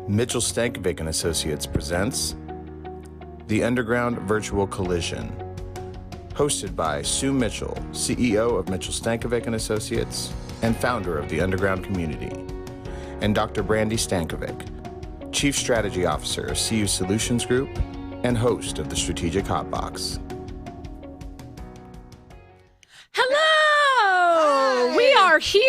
Mitchell Stankovic and Associates presents The Underground Virtual Collision, hosted by Sue Mitchell, CEO of Mitchell Stankovic and Associates and founder of the Underground Community, and Dr. Brandy Stankovic, Chief Strategy Officer of CU Solutions Group and host of the Strategic Hotbox. Hello! Hi. We are here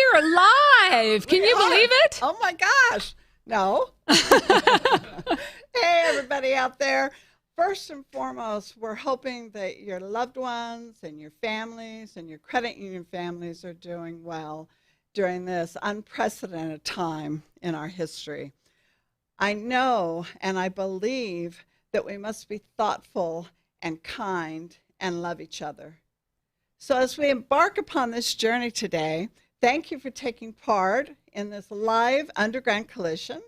live. Can you believe it? Oh my gosh. No. Hey, everybody out there. First and foremost, we're hoping that your loved ones and your families and your credit union families are doing well during this unprecedented time in our history. I know and I believe that we must be thoughtful and kind and love each other. So as we embark upon this journey today, thank you for taking part in this live underground collision.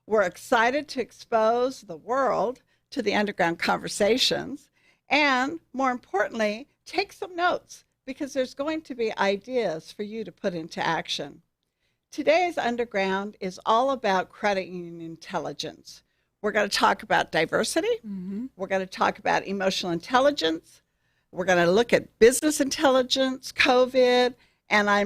We're excited to expose the world to the underground conversations and, more importantly, take some notes because there's going to be ideas for you to put into action. Today's underground is all about credit union intelligence. We're going to talk about diversity. We're going to talk about emotional intelligence. We're going to look at business intelligence, COVID, and I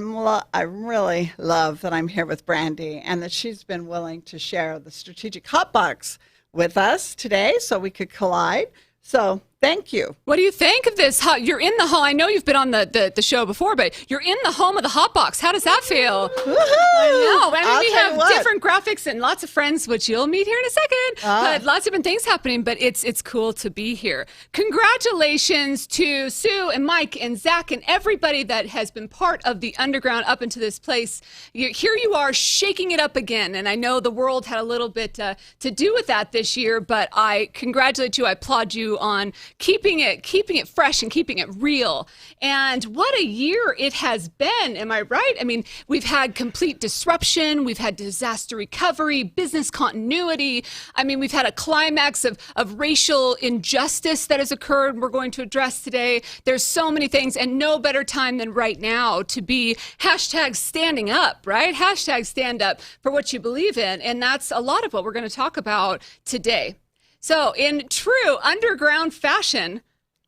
really love that I'm here with Brandy and that she's been willing to share the Strategic Hotbox with us today so we could collide. So thank you. What do you think of this? You're in the home. I know you've been on the show before, but you're in the home of the Hotbox. How does that feel? Woo-hoo! I know. I mean, I'll we tell have you what. different graphics and lots of friends, which you'll meet here in a second. But lots of different things happening, but it's cool to be here. Congratulations to Sue and Mike and Zach and everybody that has been part of the underground up into this place. Here you are shaking it up again. And I know the world had a little bit to do with that this year, but I congratulate you. I applaud you on keeping it fresh and keeping it real. And what a year it has been. Am I right? I mean, we've had complete disruption. We've had disaster recovery, business continuity. I mean, we've had a climax of racial injustice that has occurred we're going to address today. There's so many things, and no better time than right now to be hashtag standing up, right? Hashtag stand up for what you believe in. And that's a lot of what we're going to talk about today. So in true underground fashion,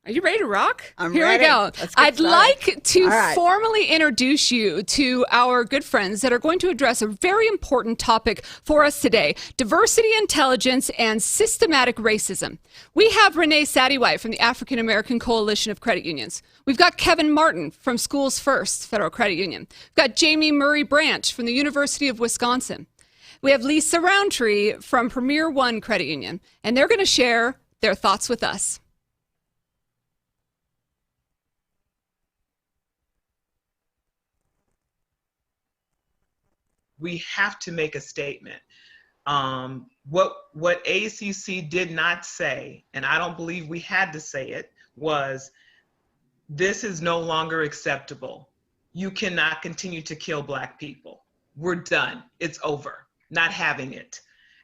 are you ready to rock? I'm Here ready. we go. Let's get I'd started. like to All right. formally introduce you to our good friends that are going to address a very important topic for us today: diversity, intelligence, and systematic racism. We have Renee Sadie-White from the African American Coalition of Credit Unions. We've got Kevin Martin from Schools First Federal Credit Union. We've got Jamie Murray Branch from the University of Wisconsin. We have Lisa Roundtree from Premier One Credit Union, and they're going to share their thoughts with us. We have to make a statement. What ACC did not say, and I don't believe we had to say it, was this is no longer acceptable. You cannot continue to kill Black people. We're done. It's over. Not having it.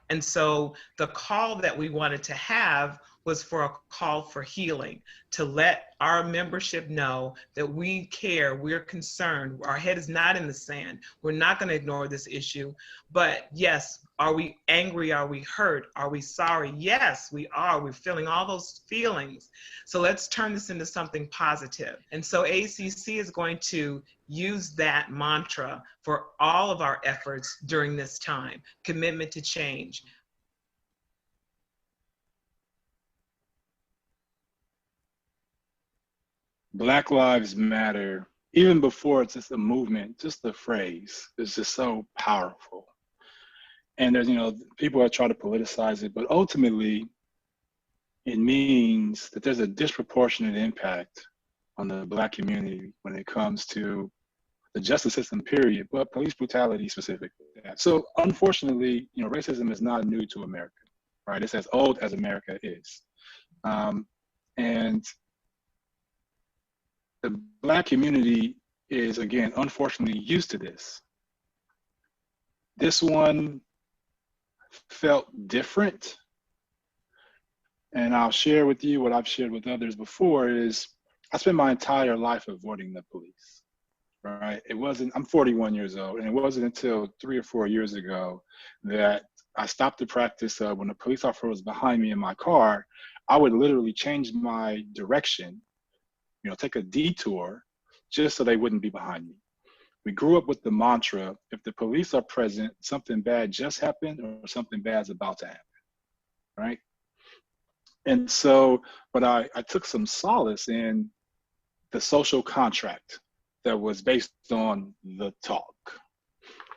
And so the call that we wanted to have was for a call for healing, to let our membership know that we care, we're concerned, our head is not in the sand. We're not going to ignore this issue. But yes, are we angry? Are we hurt? Are we sorry? Yes, we are. We're feeling all those feelings. So let's turn this into something positive. And so ACC is going to use that mantra for all of our efforts during this time: commitment to change. Black Lives Matter, even before it's just a movement, just the phrase is just so powerful. And there's, people that try to politicize it, but ultimately it means that there's a disproportionate impact on the Black community when it comes to the justice system, period, but police brutality specifically. So unfortunately, racism is not new to America, right? It's as old as America is. And the Black community is, again, unfortunately used to this. This one felt different. And I'll share with you what I've shared with others before is I spent my entire life avoiding the police, right? I'm 41 years old, and it wasn't until 3 or 4 years ago that I stopped the practice when a police officer was behind me in my car. I would literally change my direction, take a detour just so they wouldn't be behind me. We grew up with the mantra, if the police are present, something bad just happened or something bad's about to happen, right? And so, but I took some solace in the social contract that was based on the talk,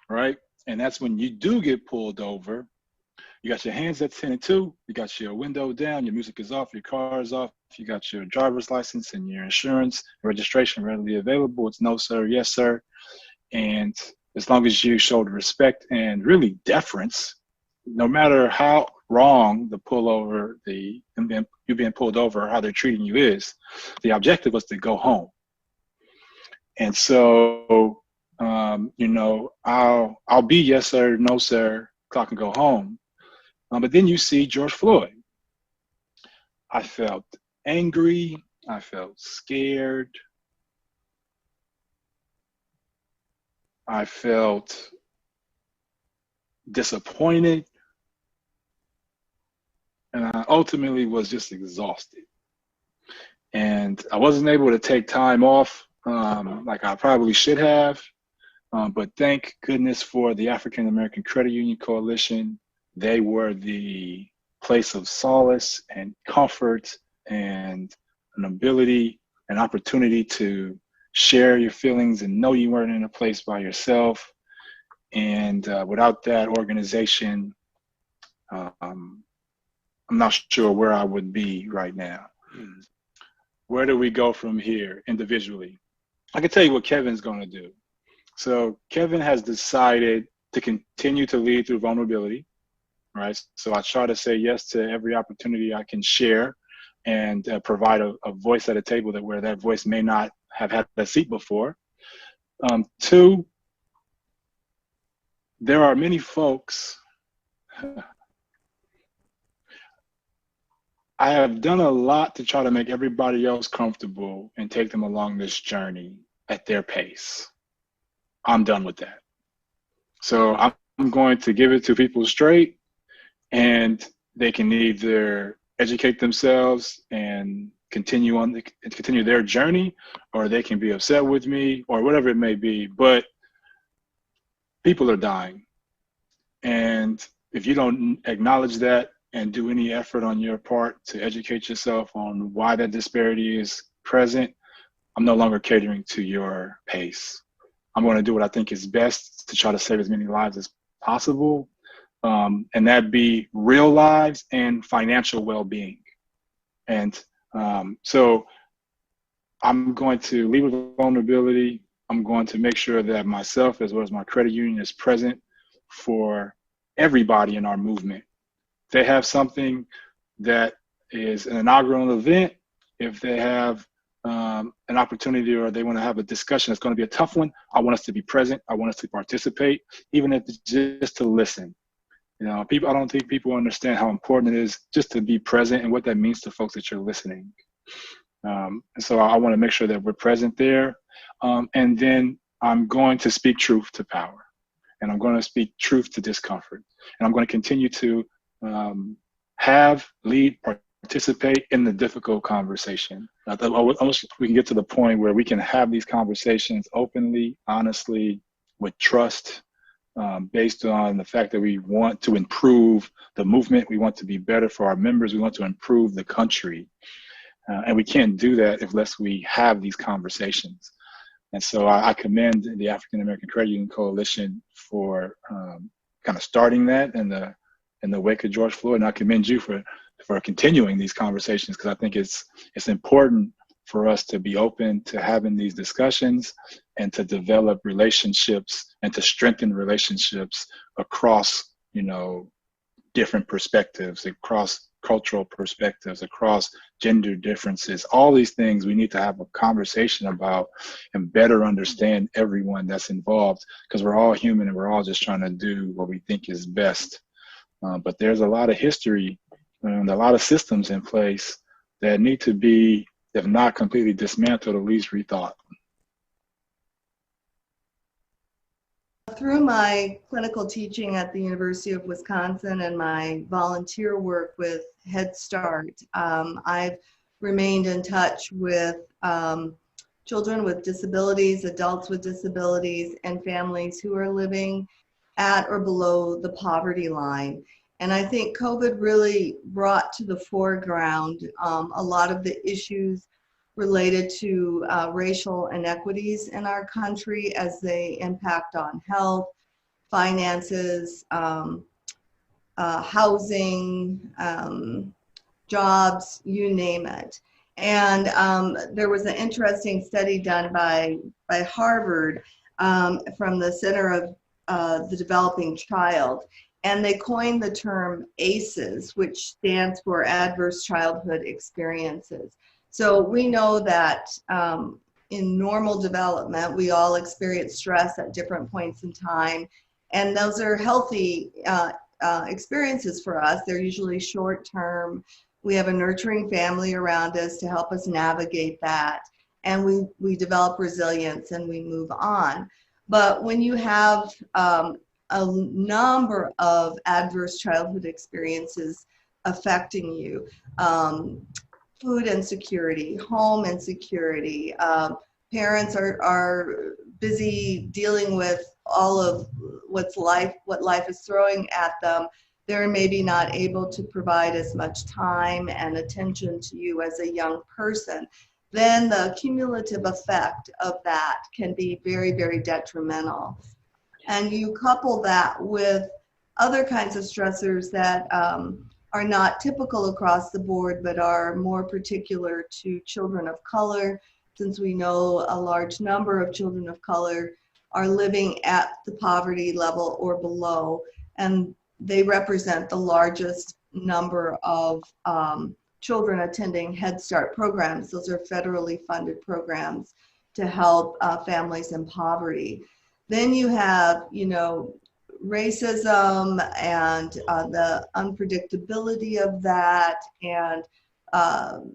right? And that's when you do get pulled over, you got your hands at 10 and 2, you got your window down, your music is off, your car is off, you got your driver's license and your insurance, registration readily available. It's no, sir, yes, sir. And as long as you showed respect and really deference, no matter how wrong the pullover, you being pulled over, or how they're treating you is, the objective was to go home. And so, I'll be yes, sir, no, sir, clock and go home. But then you see George Floyd. I felt angry. I felt scared. I felt disappointed. And I ultimately was just exhausted. And I wasn't able to take time off like I probably should have. But thank goodness for the African American Credit Union Coalition. They were the place of solace and comfort and an ability, an opportunity to share your feelings and know you weren't in a place by yourself. And without that organization, I'm not sure where I would be right now. Where do we go from here individually? I can tell you what Kevin's going to do. So Kevin has decided to continue to lead through vulnerability, right? So I try to say yes to every opportunity I can share and provide a voice at a table where that voice may not have had a seat before. 2, there are many folks. I have done a lot to try to make everybody else comfortable and take them along this journey at their pace. I'm done with that. So I'm going to give it to people straight, and they can either educate themselves and continue their journey, or they can be upset with me or whatever it may be. But people are dying. And if you don't acknowledge that and do any effort on your part to educate yourself on why that disparity is present, I'm no longer catering to your pace. I'm going to do what I think is best to try to save as many lives as possible, and that be real lives and financial well-being. And so I'm going to lead with vulnerability. I'm going to make sure that myself as well as my credit union is present for everybody in our movement. If they have something that is an inaugural event, if they have an opportunity or they want to have a discussion that's going to be a tough one, I want us to be present. I want us to participate, even if it's just to listen. I don't think people understand how important it is just to be present and what that means to folks that you're listening. And so I want to make sure that we're present there. And then I'm going to speak truth to power, and I'm going to speak truth to discomfort. And I'm going to continue to lead, participate in the difficult conversation. I wish we can get to the point where we can have these conversations openly, honestly, with trust, based on the fact that we want to improve the movement. We want to be better for our members. We want to improve the country. And we can't do that unless we have these conversations. And so I commend the African American Credit Union Coalition for kind of starting that in the wake of George Floyd. And I commend you for continuing these conversations, because I think it's important for us to be open to having these discussions and to develop relationships and to strengthen relationships across, different perspectives, across cultural perspectives, across gender differences. All these things we need to have a conversation about and better understand everyone that's involved, because we're all human and we're all just trying to do what we think is best. But there's a lot of history and a lot of systems in place that need to be, if not completely dismantled, at least rethought. Through my clinical teaching at the University of Wisconsin and my volunteer work with Head Start, I've remained in touch with children with disabilities, adults with disabilities, and families who are living at or below the poverty line. And I think COVID really brought to the foreground a lot of the issues related to racial inequities in our country as they impact on health, finances, housing, jobs, you name it. And there was an interesting study done by Harvard from the Center of the Developing Child. And they coined the term ACEs, which stands for Adverse Childhood Experiences. So we know that in normal development, we all experience stress at different points in time. And those are healthy experiences for us. They're usually short term. We have a nurturing family around us to help us navigate that. And we develop resilience and we move on. But when you have a number of adverse childhood experiences affecting you, food insecurity, home insecurity, parents are busy dealing with all of what life is throwing at them. They're maybe not able to provide as much time and attention to you as a young person. Then the cumulative effect of that can be very, very detrimental. And you couple that with other kinds of stressors that are not typical across the board, but are more particular to children of color, since we know a large number of children of color are living at the poverty level or below, and they represent the largest number of children attending Head Start programs. Those are federally funded programs to help families in poverty. Then you have, racism and the unpredictability of that, and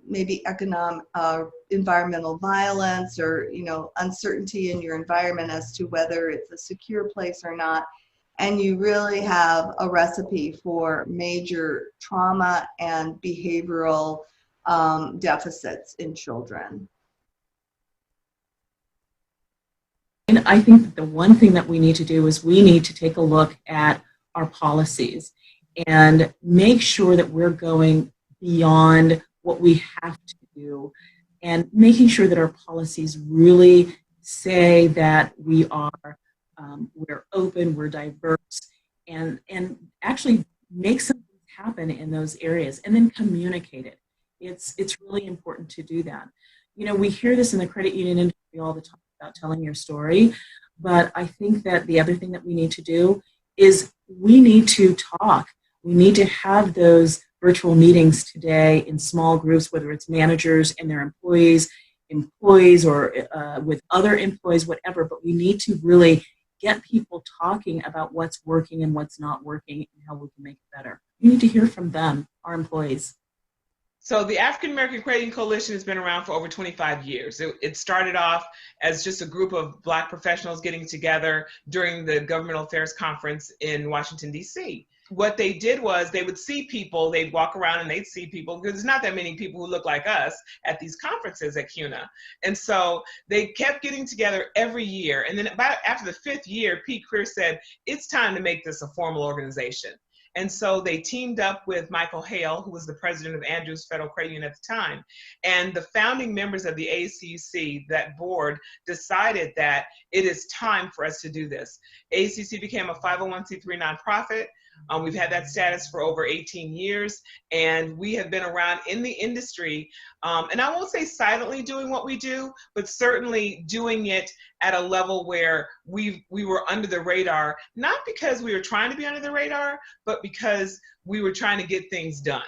maybe environmental violence, or uncertainty in your environment as to whether it's a secure place or not. And you really have a recipe for major trauma and behavioral deficits in children. And I think that the one thing that we need to do is we need to take a look at our policies and make sure that we're going beyond what we have to do, and making sure that our policies really say that we're open, we're diverse, and actually make something happen in those areas, and then communicate it. It's really important to do that. We hear this in the credit union industry all the time about telling your story, but I think that the other thing that we need to do is we need to talk. We need to have those virtual meetings today in small groups, whether it's managers and their employees, or with other employees, whatever, but we need to really get people talking about what's working and what's not working and how we can make it better. We need to hear from them, our employees. So the African American Credit Union Coalition has been around for over 25 years. It started off as just a group of Black professionals getting together during the Governmental Affairs Conference in Washington, D.C. What they did was they would see people, they'd walk around and they'd see people, because there's not that many people who look like us at these conferences at CUNA. And so they kept getting together every year. And then after the fifth year, Pete Creer said, it's time to make this a formal organization. And so they teamed up with Michael Hale, who was the president of Andrews Federal Credit Union at the time. And the founding members of the ACC, that board, decided that it is time for us to do this. ACC became a 501c3 nonprofit. We've had that status for over 18 years, and we have been around in the industry, and I won't say silently doing what we do, but certainly doing it at a level where we were under the radar, not because we were trying to be under the radar, but because we were trying to get things done.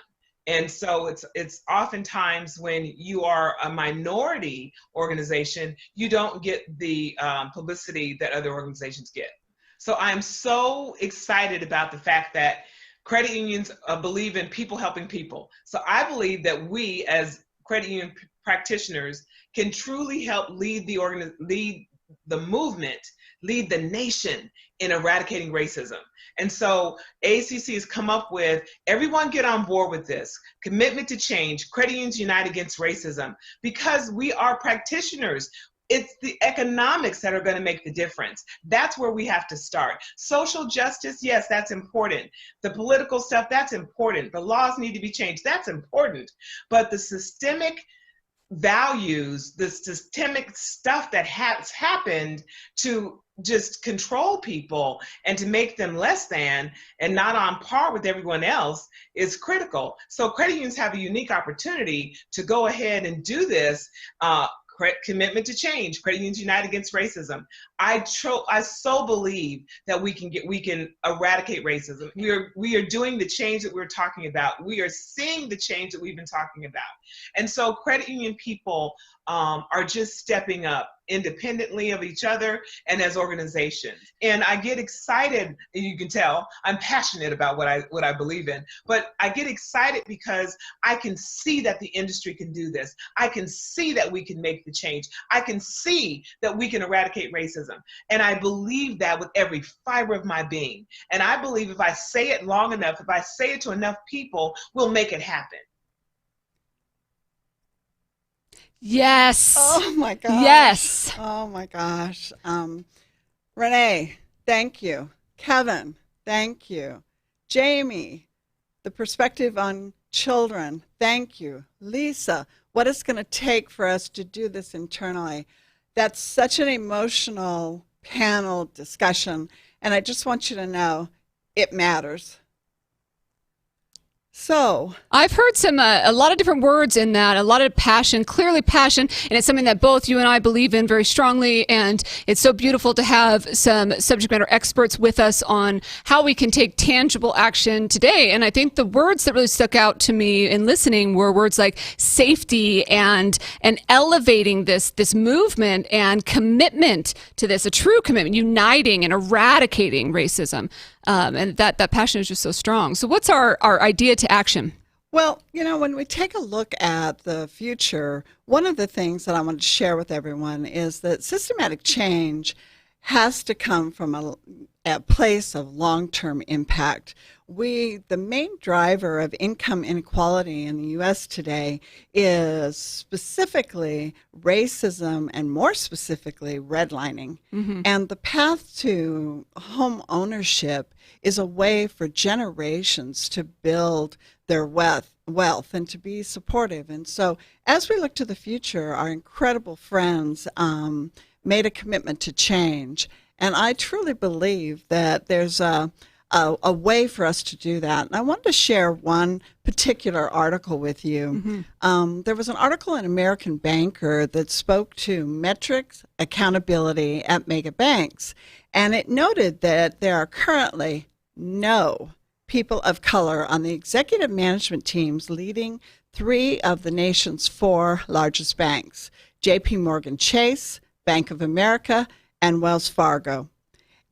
And so it's oftentimes when you are a minority organization, you don't get the publicity that other organizations get. So I'm so excited about the fact that credit unions believe in people helping people. So I believe that we as credit union practitioners can truly help lead the movement lead the nation in eradicating racism. And so ACC has come up with, everyone get on board with this, commitment to change, credit unions unite against racism, because we are practitioners. It's the economics that are going to make the difference. That's where we have to start. Social justice, yes, that's important. The political stuff, that's important. The laws need to be changed, that's important. But the systemic values, the systemic stuff that has happened to just control people and to make them less than and not on par with everyone else is critical. So credit unions have a unique opportunity to go ahead and do this. Commitment to change, credit unions unite against racism. I so believe that we can eradicate racism. We are doing the change that we're talking about. We are seeing the change that we've been talking about. And so credit union people are just stepping up independently of each other and as organizations. And I get excited, and you can tell I'm passionate about what I believe in, but I get excited because I can see that the industry can do this. I can see that we can make the change. I can see that we can eradicate racism. And I believe that with every fiber of my being. And I believe if I say it long enough, if I say it to enough people, we'll make it happen. Yes. Oh my gosh. Yes. Oh my gosh. Renee, thank you. Kevin, thank you. Jamie, the perspective on children, thank you. Lisa, what it's going to take for us to do this internally. That's such an emotional panel discussion, and I just want you to know it matters. So I've heard a lot of different words in that, a lot of passion, clearly passion, and it's something that both you and I believe in very strongly, and it's so beautiful to have some subject matter experts with us on how we can take tangible action today. And I think the words that really stuck out to me in listening were words like safety and elevating this movement and commitment to this, a true commitment, uniting and eradicating racism. And that passion is just so strong. So what's our idea to action? Well, when we take a look at the future, one of the things that I want to share with everyone is that systematic change has to come from a place of long-term impact. The main driver of income inequality in the U.S. today is specifically racism and more specifically redlining. Mm-hmm. And the path to home ownership is a way for generations to build their wealth and to be supportive. And so as we look to the future, our incredible friends made a commitment to change. And I truly believe that there's a way for us to do that. And I wanted to share one particular article with you. Mm-hmm. There was an article in American Banker that spoke to metrics accountability at mega banks. And it noted that there are currently no people of color on the executive management teams leading 3 of the nation's 4 largest banks, JP Morgan Chase, Bank of America, and Wells Fargo.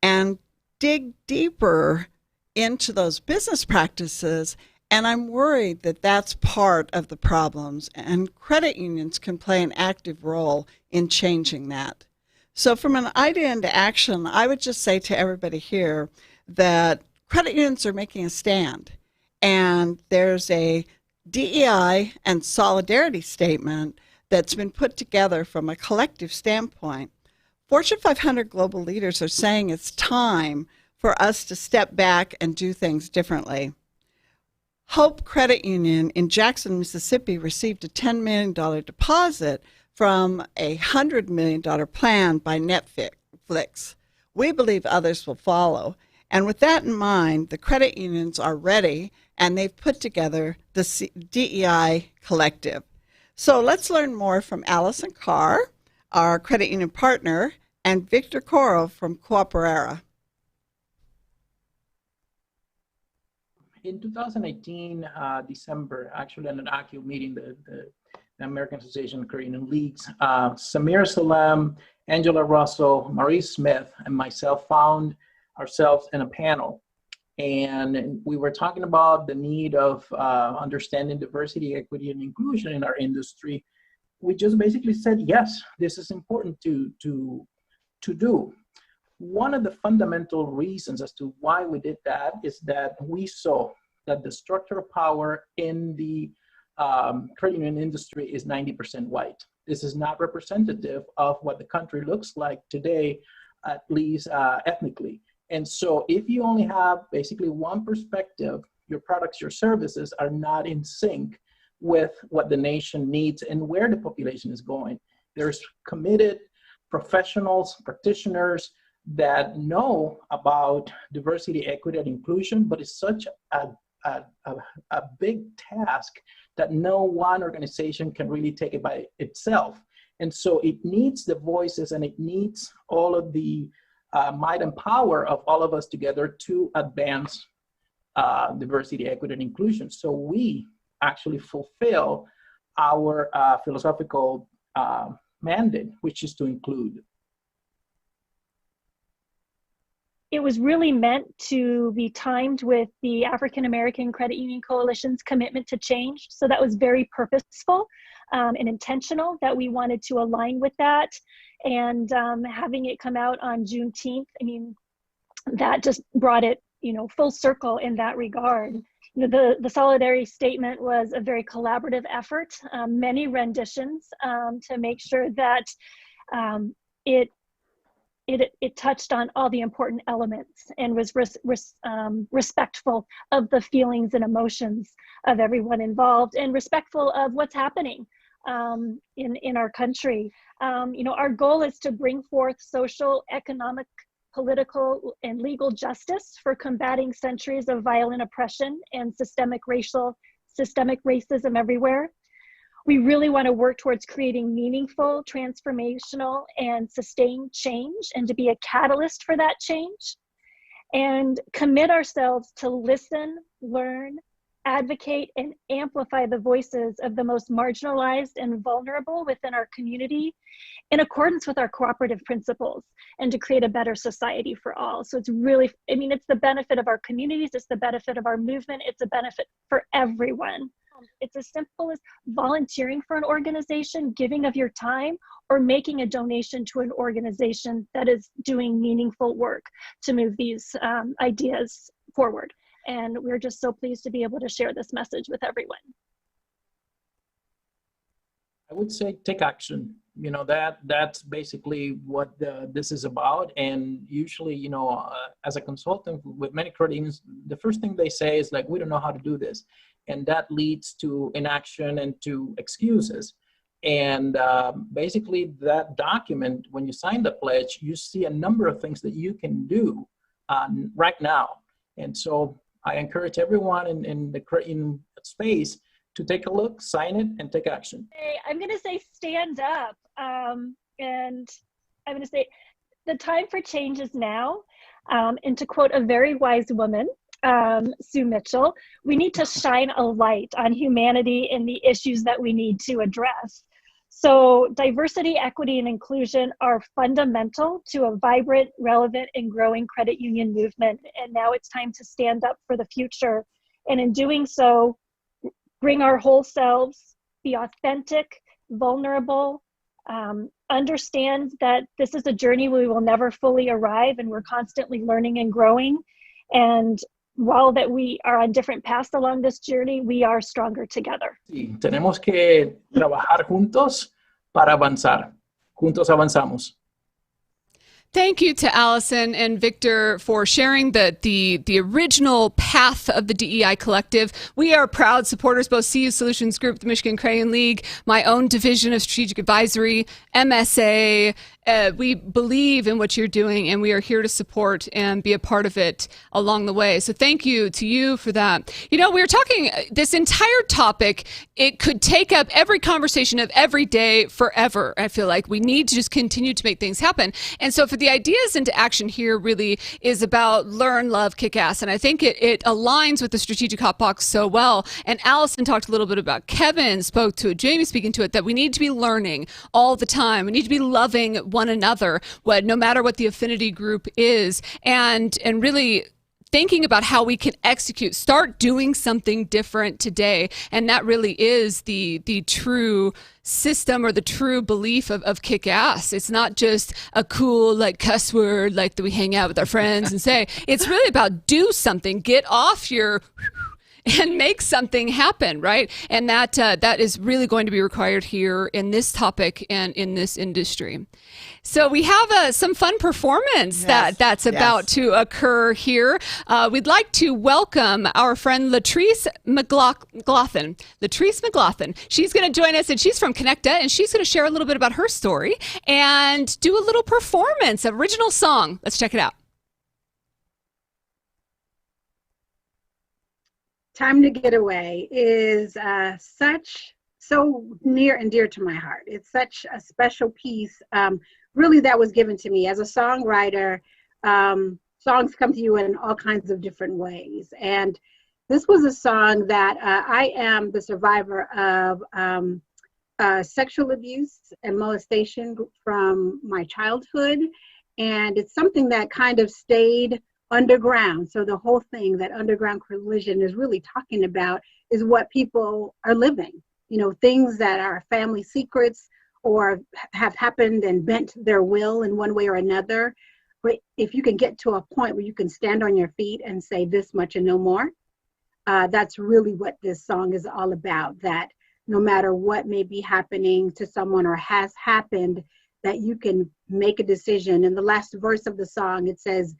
And dig deeper into those business practices, and I'm worried that that's part of the problems, and credit unions can play an active role in changing that. So from an idea into action, I would just say to everybody here that credit unions are making a stand, and there's a DEI and solidarity statement that's been put together from a collective standpoint. Fortune 500 global leaders are saying it's time for us to step back and do things differently. Hope Credit Union in Jackson, Mississippi received a $10 million deposit from a $100 million plan by Netflix. We believe others will follow. And with that in mind, the credit unions are ready, and they've put together the DEI collective. So let's learn more from Allison Carr, our credit union partner, and Victor Coro from Cooperera. In 2018, December, actually at an ACU meeting, the American Association of Credit Union Leagues, Samir Salam, Angela Russell, Marie Smith, and myself found ourselves in a panel. And we were talking about the need of understanding diversity, equity, and inclusion in our industry. We just basically said, yes, this is important to do. one of the fundamental reasons as to why we did that is that we saw that the structure of power in the credit union industry is 90% white. This is not representative of what the country looks like today, at least ethnically. And so if you only have basically one perspective, your products, your services are not in sync with what the nation needs and where the population is going. There's committed professionals, practitioners that know about diversity, equity, and inclusion, but it's such a big task that no one organization can really take it by itself. And so it needs the voices and it needs all of the might and power of all of us together to advance diversity, equity, and inclusion. So we actually fulfill our philosophical mandate, which is to include. It was really meant to be timed with the African American Credit Union Coalition's commitment to change. So that was very purposeful and intentional that we wanted to align with that. And having it come out on Juneteenth, I mean, that just brought it, full circle in that regard. The solidarity statement was a very collaborative effort, many renditions to make sure that it touched on all the important elements and was respectful of the feelings and emotions of everyone involved and respectful of what's happening in our country. Our goal is to bring forth social, economic, political, and legal justice for combating centuries of violent oppression and systemic racism everywhere. We really want to work towards creating meaningful, transformational, and sustained change and to be a catalyst for that change, and commit ourselves to listen, learn, advocate, and amplify the voices of the most marginalized and vulnerable within our community in accordance with our cooperative principles and to create a better society for all. So it's really, it's the benefit of our communities, it's the benefit of our movement, it's a benefit for everyone. It's as simple as volunteering for an organization, giving of your time, or making a donation to an organization that is doing meaningful work to move these ideas forward. And we're just so pleased to be able to share this message with everyone. I would say take action. That's basically what this is about. And usually, as a consultant with many credit unions, the first thing they say is like, we don't know how to do this. And that leads to inaction and to excuses. And basically that document, when you sign the pledge, you see a number of things that you can do right now. And so I encourage everyone in the credit union space to take a look, sign it, and take action. Hey, I'm going to say stand up. And I'm going to say the time for change is now. And to quote a very wise woman, Sue Mitchell, we need to shine a light on humanity and the issues that we need to address. So diversity, equity, and inclusion are fundamental to a vibrant, relevant, and growing credit union movement. And now it's time to stand up for the future. And in doing so, bring our whole selves, be authentic, vulnerable, understand that this is a journey we will never fully arrive, and we're constantly learning and growing. And while that we are on different paths along this journey, we are stronger together. Sí, tenemos que trabajar juntos para avanzar. Juntos avanzamos. Thank you to Allison and Victor for sharing the original path of the DEI Collective. We are proud supporters, both CU Solutions Group, the Michigan Credit Union League, my own division of Strategic Advisory, MSA. We believe in what you're doing, and we are here to support and be a part of it along the way. So thank you to you for that. We were talking, this entire topic, it could take up every conversation of every day forever. I feel like we need to just continue to make things happen. And so for the ideas into action here really is about learn, love, kick ass. And I think it aligns with the strategic hot box so well. And Allison talked a little bit about, Kevin spoke to it, Jamie speaking to it, that we need to be learning all the time. We need to be loving one another, no matter what the affinity group is, and really thinking about how we can execute, start doing something different today. And that really is the true system or the true belief of kick-ass. It's not just a cool like cuss word like that we hang out with our friends and say. It's really about do something, get off your and make something happen, right? And that is really going to be required here in this topic and in this industry. So we have some fun performance that's about to occur here. We'd like to welcome our friend Latrice McLaughlin. Latrice McLaughlin. She's going to join us, and she's from Connecta, and she's going to share a little bit about her story and do a little performance, original song. Let's check it out. Time to Get Away is so near and dear to my heart. It's such a special piece, really, that was given to me. As a songwriter, songs come to you in all kinds of different ways. And this was a song that I am the survivor of sexual abuse and molestation from my childhood. And it's something that kind of stayed underground. So the whole thing that Underground Collision is really talking about is what people are living, you know, things that are family secrets or have happened and bent their will in one way or another. But if you can get to a point where you can stand on your feet and say this much and no more, that's really what this song is all about, that no matter what may be happening to someone or has happened, that you can make a decision. In the last verse of the song, it says,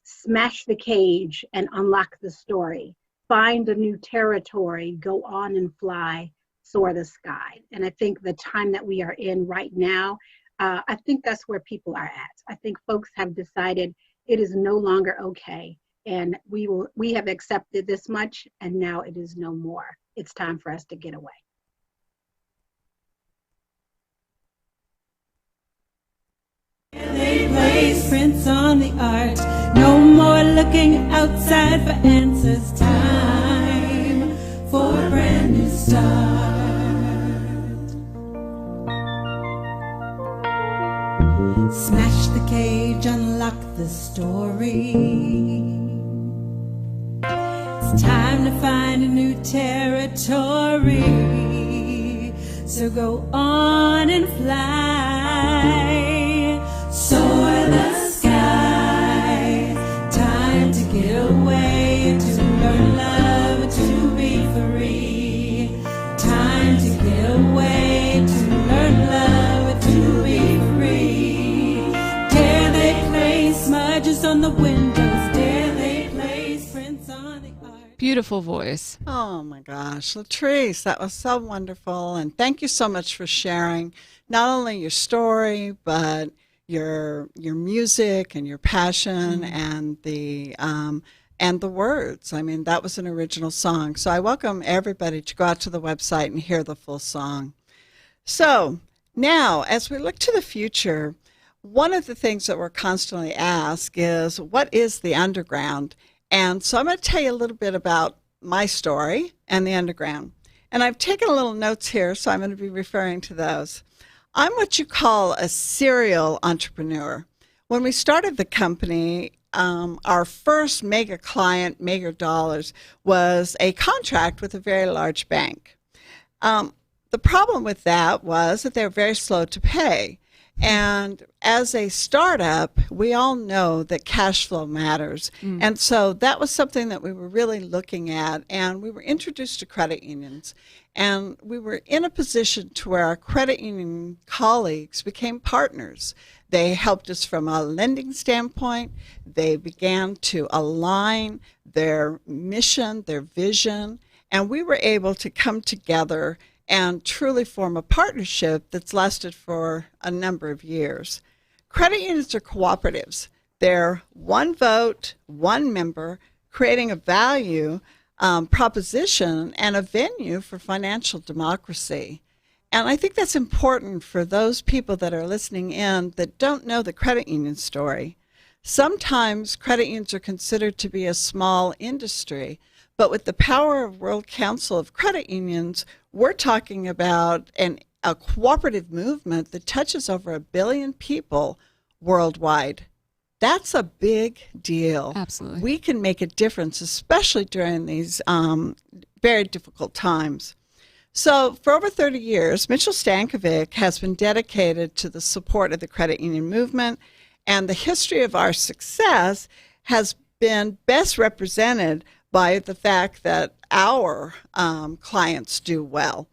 smash the cage and unlock the story. Find a new territory, go on and fly, soar the sky. And I think the time that we are in right now, I think that's where people are at. I think folks have decided it is no longer okay. And we have accepted this much, and now it is no more. It's time for us to get away. They place prints on the art. No more looking outside for answers. Time for a brand new start. Smash the cage, unlock the story. It's time to find a new territory. So go on and fly, soar the sky. Time to get away, to learn love, to be free. Time to get away, to learn love, to be free. Dare they place smudges on the windows? Dare they place prints on the art? Beautiful voice. Oh my gosh, Latrice, that was so wonderful. And thank you so much for sharing not only your story, but your music and your passion and the words. I mean, that was an original song. So I welcome everybody to go out to the website and hear the full song. So now, as we look to the future, one of the things that we're constantly asked is, what is the underground? And so I'm going to tell you a little bit about my story and the underground. And I've taken a little notes here, so I'm going to be referring to those. I'm what you call a serial entrepreneur. When we started the company, our first mega client, mega dollars, was a contract with a very large bank. The problem with that was that they were very slow to pay. And as a startup, we all know that cash flow matters. And so that was something that we were really looking at. And we were introduced to credit unions. And we were in a position to where our credit union colleagues became partners. They helped us from a lending standpoint. They began to align their mission, their vision, and we were able to come together and truly form a partnership that's lasted for a number of years. Credit unions are cooperatives. They're one vote, one member, creating a value proposition and a venue for financial democracy. And I think that's important for those people that are listening in that don't know the credit union story. Sometimes credit unions are considered to be a small industry, but with the power of World Council of Credit Unions, we're talking about a cooperative movement that touches over 1 billion people worldwide. That's a big deal. Absolutely. We can make a difference, especially during these very difficult times. So for over 30 years, Mitchell Stankovic has been dedicated to the support of the credit union movement, and the history of our success has been best represented by the fact that our clients do well.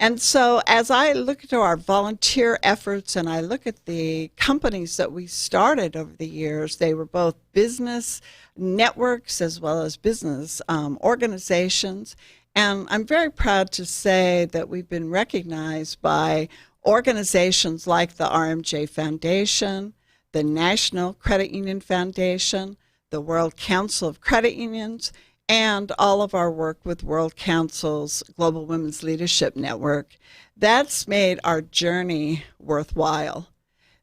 And so as I look at our volunteer efforts and I look at the companies that we started over the years, they were both business networks as well as business organizations. And I'm very proud to say that we've been recognized by organizations like the RMJ Foundation, the National Credit Union Foundation, the World Council of Credit Unions, and all of our work with World Council's Global Women's Leadership Network. That's made our journey worthwhile.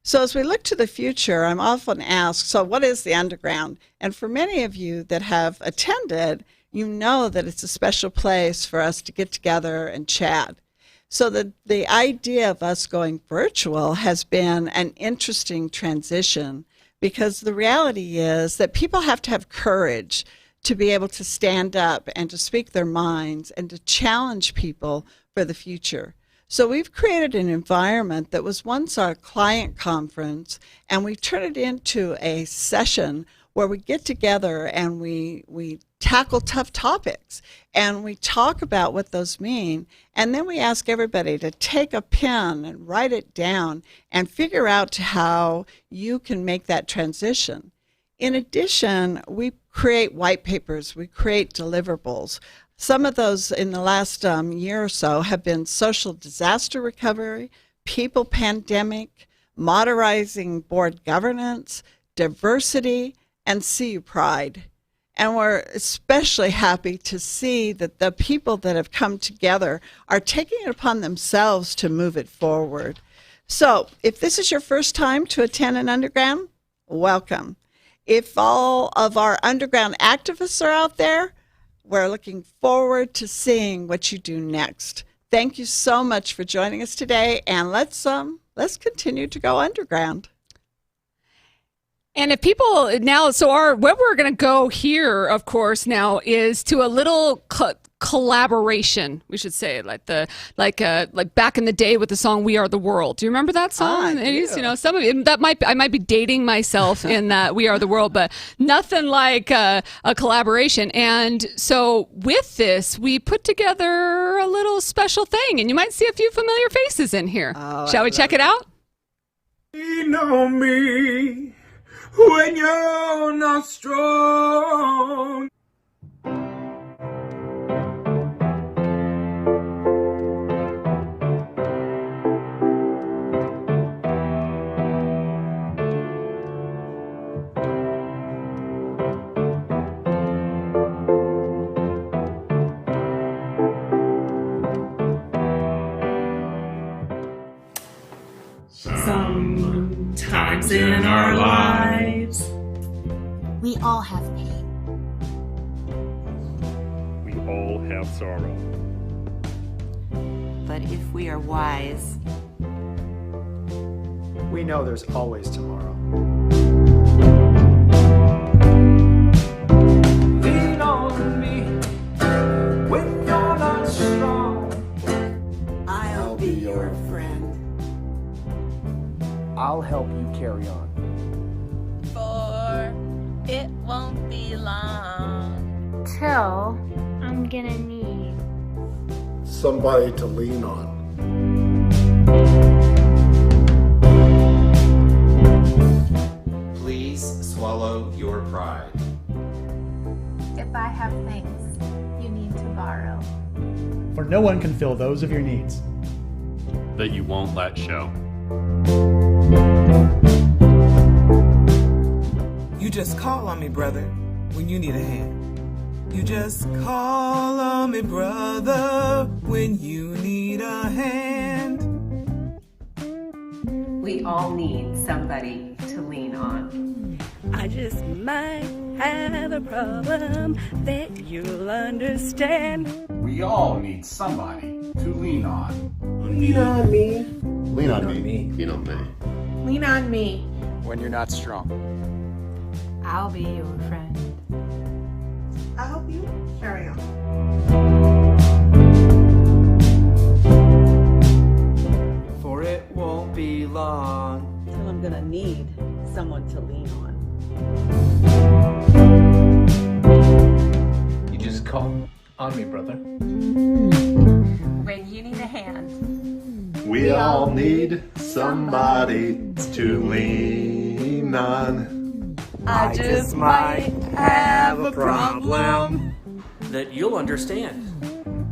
So as we look to the future, I'm often asked, so what is the underground? And for many of you that have attended, you know that it's a special place for us to get together and chat. So the idea of us going virtual has been an interesting transition, because the reality is that people have to have courage to be able to stand up and to speak their minds and to challenge people for the future. So we've created an environment that was once our client conference, and we turned it into a session where we get together and we tackle tough topics and we talk about what those mean. And then we ask everybody to take a pen and write it down and figure out how you can make that transition. In addition, we create white papers, we create deliverables. Some of those in the last year or so have been social disaster recovery, people pandemic, modernizing board governance, diversity, and CU Pride. And we're especially happy to see that the people that have come together are taking it upon themselves to move it forward. So if this is your first time to attend an underground, welcome. If all of our underground activists are out there, we're looking forward to seeing what you do next. Thank you so much for joining us today, and let's continue to go underground. And if people now, so where we're going to go here, of course, now is to a little collaboration, we should say, like back in the day with the song "We Are the World." Do you remember that song in the 80s? You know, some of it, I might be dating myself in that "We Are the World," but nothing like a collaboration. And so with this, we put together a little special thing, and you might see a few familiar faces in here. Shall we check it out? Lean on me when you're not strong. Sometimes in our lives, we all have pain. We all have sorrow. But if we are wise, we know there's always tomorrow. lean on me when you're not strong. I'll be your friend. I'll help you carry on. For it won't be long till I'm gonna need somebody to lean on. Please swallow your pride. if I have things you need to borrow. For no one can fill those of your needs that you won't let show. You just call on me, brother, when you need a hand. You just call on me, brother, when you need a hand. We all need somebody to lean on. I just might have a problem that you'll understand. We all need somebody to lean on. Lean on me. Lean on me. Lean on me. Lean on me. When you're not strong. I'll be your friend. I hope you carry on. For it won't be long till I'm gonna need someone to lean on. You just call on me, brother. When you need a hand. We all need somebody to lean on. I just might have a problem that you'll understand.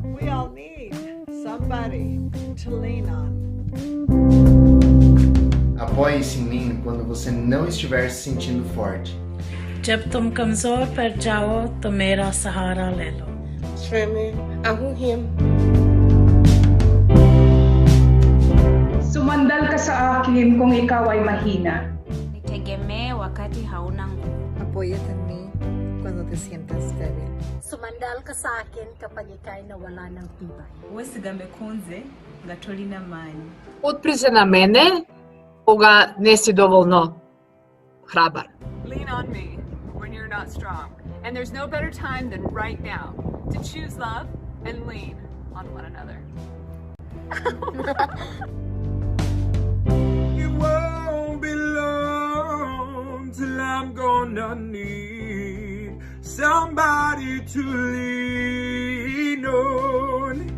We all need somebody to lean on. Apoie-se em mim quando você não estiver se sentindo forte. जब तुम कमजोर पड़ जाओ तो मेरा सहारा ले लो. Treme, ako him. Sumandal ka sa akin kung ikaw ay mahina. Nitegemee wakati hauna nguvu. Apóyate en mí cuando te sientas débil. Sumandal ka sa akin kapag ika'y nawala ng tibay. Usigambe kunze nga tolina mani. Otpri se na mene, koga nesi dovoljno hrabar. Lean on me when you're not strong. And there's no better time than right now to choose love and lean on one another. It won't be long till I'm gonna need somebody to lean on.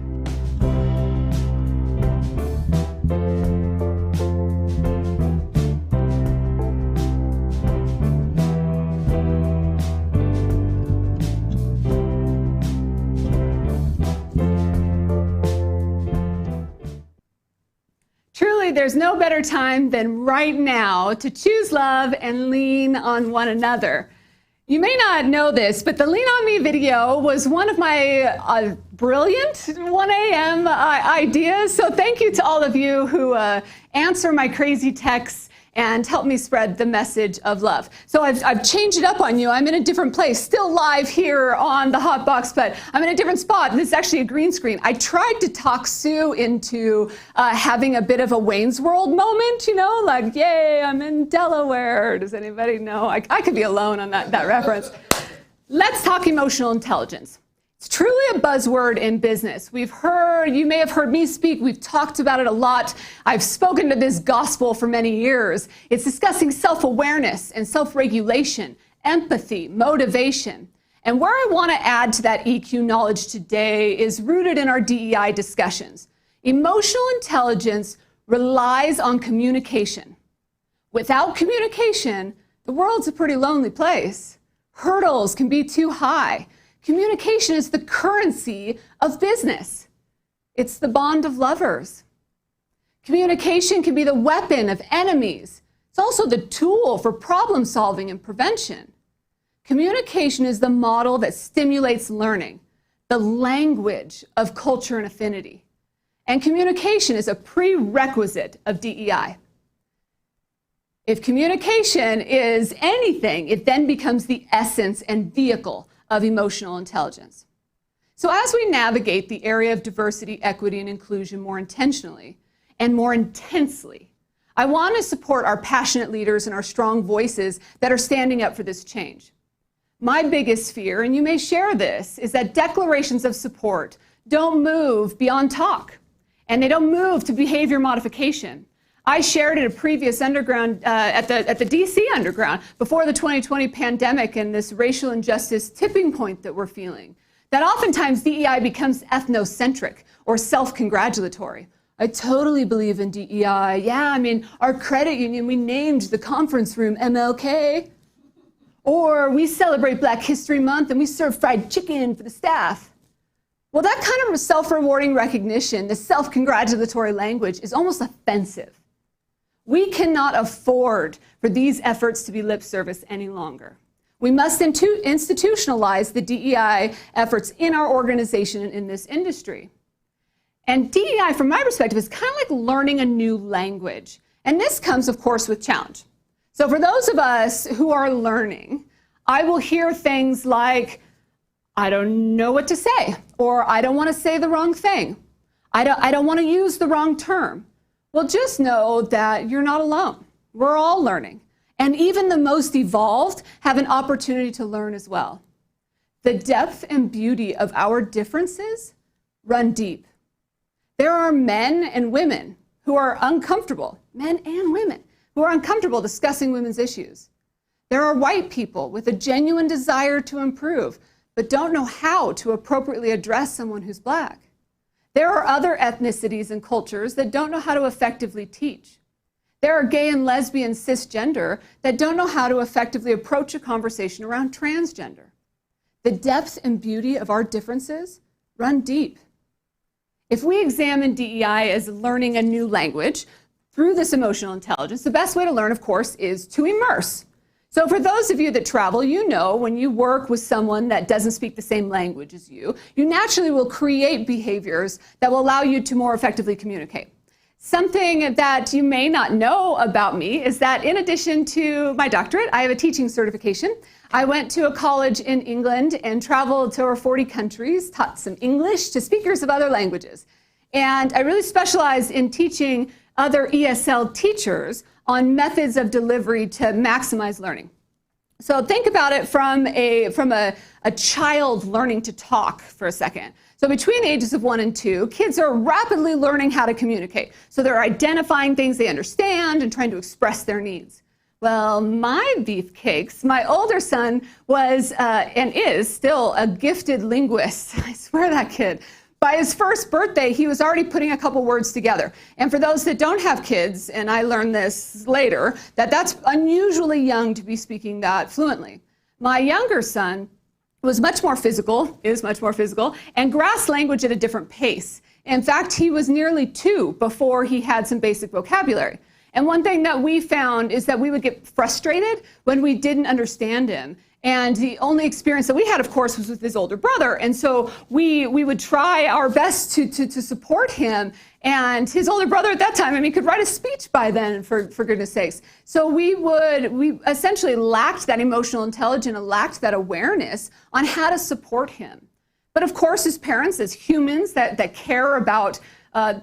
Truly, there's no better time than right now to choose love and lean on one another. You may not know this, but the Lean On Me video was one of my brilliant 1 a.m. Ideas. So thank you to all of you who answer my crazy texts and help me spread the message of love. So I've changed it up on you. I'm in a different place, still live here on the Hot Box, but I'm in a different spot. This is actually a green screen. I tried to talk Sue into having a bit of a Wayne's World moment, you know, like, yay, I'm in Delaware. Does anybody know? I could be alone on that reference. Let's talk emotional intelligence. It's truly a buzzword in business. You may have heard me speak. We've talked about it a lot. I've spoken to this gospel for many years. It's discussing self-awareness and self-regulation, empathy, motivation. And where I want to add to that EQ knowledge today is rooted in our DEI discussions. Emotional intelligence relies on communication. Without communication, the world's a pretty lonely place. Hurdles can be too high. Communication is the currency of business. It's the bond of lovers. Communication can be the weapon of enemies. It's also the tool for problem solving and prevention. Communication is the model that stimulates learning, the language of culture and affinity. And communication is a prerequisite of DEI. If communication is anything, it then becomes the essence and vehicle of emotional intelligence. So as we navigate the area of diversity, equity, and inclusion more intentionally and more intensely, I want to support our passionate leaders and our strong voices that are standing up for this change. My biggest fear, and you may share this, is that declarations of support don't move beyond talk, and they don't move to behavior modification. I shared at a previous underground, at the DC underground, before the 2020 pandemic and this racial injustice tipping point that we're feeling, that oftentimes DEI becomes ethnocentric or self-congratulatory. I totally believe in DEI. Yeah, I mean, our credit union, we named the conference room MLK. Or we celebrate Black History Month and we serve fried chicken for the staff. Well, that kind of self-rewarding recognition, the self-congratulatory language, is almost offensive. We cannot afford for these efforts to be lip service any longer. We must institutionalize the DEI efforts in our organization and in this industry. And DEI, from my perspective, is kind of like learning a new language. And this comes, of course, with challenge. So for those of us who are learning, I will hear things like, I don't know what to say, or I don't want to say the wrong thing. I don't want to use the wrong term. Well, just know that you're not alone. We're all learning. And even the most evolved have an opportunity to learn as well. The depth and beauty of our differences run deep. There are men and women who are uncomfortable, men and women, who are uncomfortable discussing women's issues. There are white people with a genuine desire to improve, but don't know how to appropriately address someone who's Black. There are other ethnicities and cultures that don't know how to effectively teach. There are gay and lesbian cisgender that don't know how to effectively approach a conversation around transgender. The depth and beauty of our differences run deep. If we examine DEI as learning a new language through this emotional intelligence, the best way to learn, of course, is to immerse. So for those of you that travel, you know when you work with someone that doesn't speak the same language as you naturally will create behaviors that will allow you to more effectively communicate. Something that you may not know about me is that in addition to my doctorate, I have a teaching certification. I went to a college in England and traveled to over 40 countries, taught some English to speakers of other languages. And I really specialized in teaching other ESL teachers on methods of delivery to maximize learning. So think about it from a child learning to talk for a second. So between the ages of 1 and 2, kids are rapidly learning how to communicate. So they're identifying things they understand and trying to express their needs. Well, my beefcakes, my older son was and is still a gifted linguist. I swear that kid. By his first birthday, he was already putting a couple words together. And for those that don't have kids, and I learned this later, that's unusually young to be speaking that fluently. My younger son was much more physical, and grasped language at a different pace. In fact, he was nearly 2 before he had some basic vocabulary. And one thing that we found is that we would get frustrated when we didn't understand him. And the only experience that we had, of course, was with his older brother. And so we would try our best to support him. And his older brother at that time, could write a speech by then, for goodness sakes. So we essentially lacked that emotional intelligence and lacked that awareness on how to support him. But of course, as parents, as humans that care about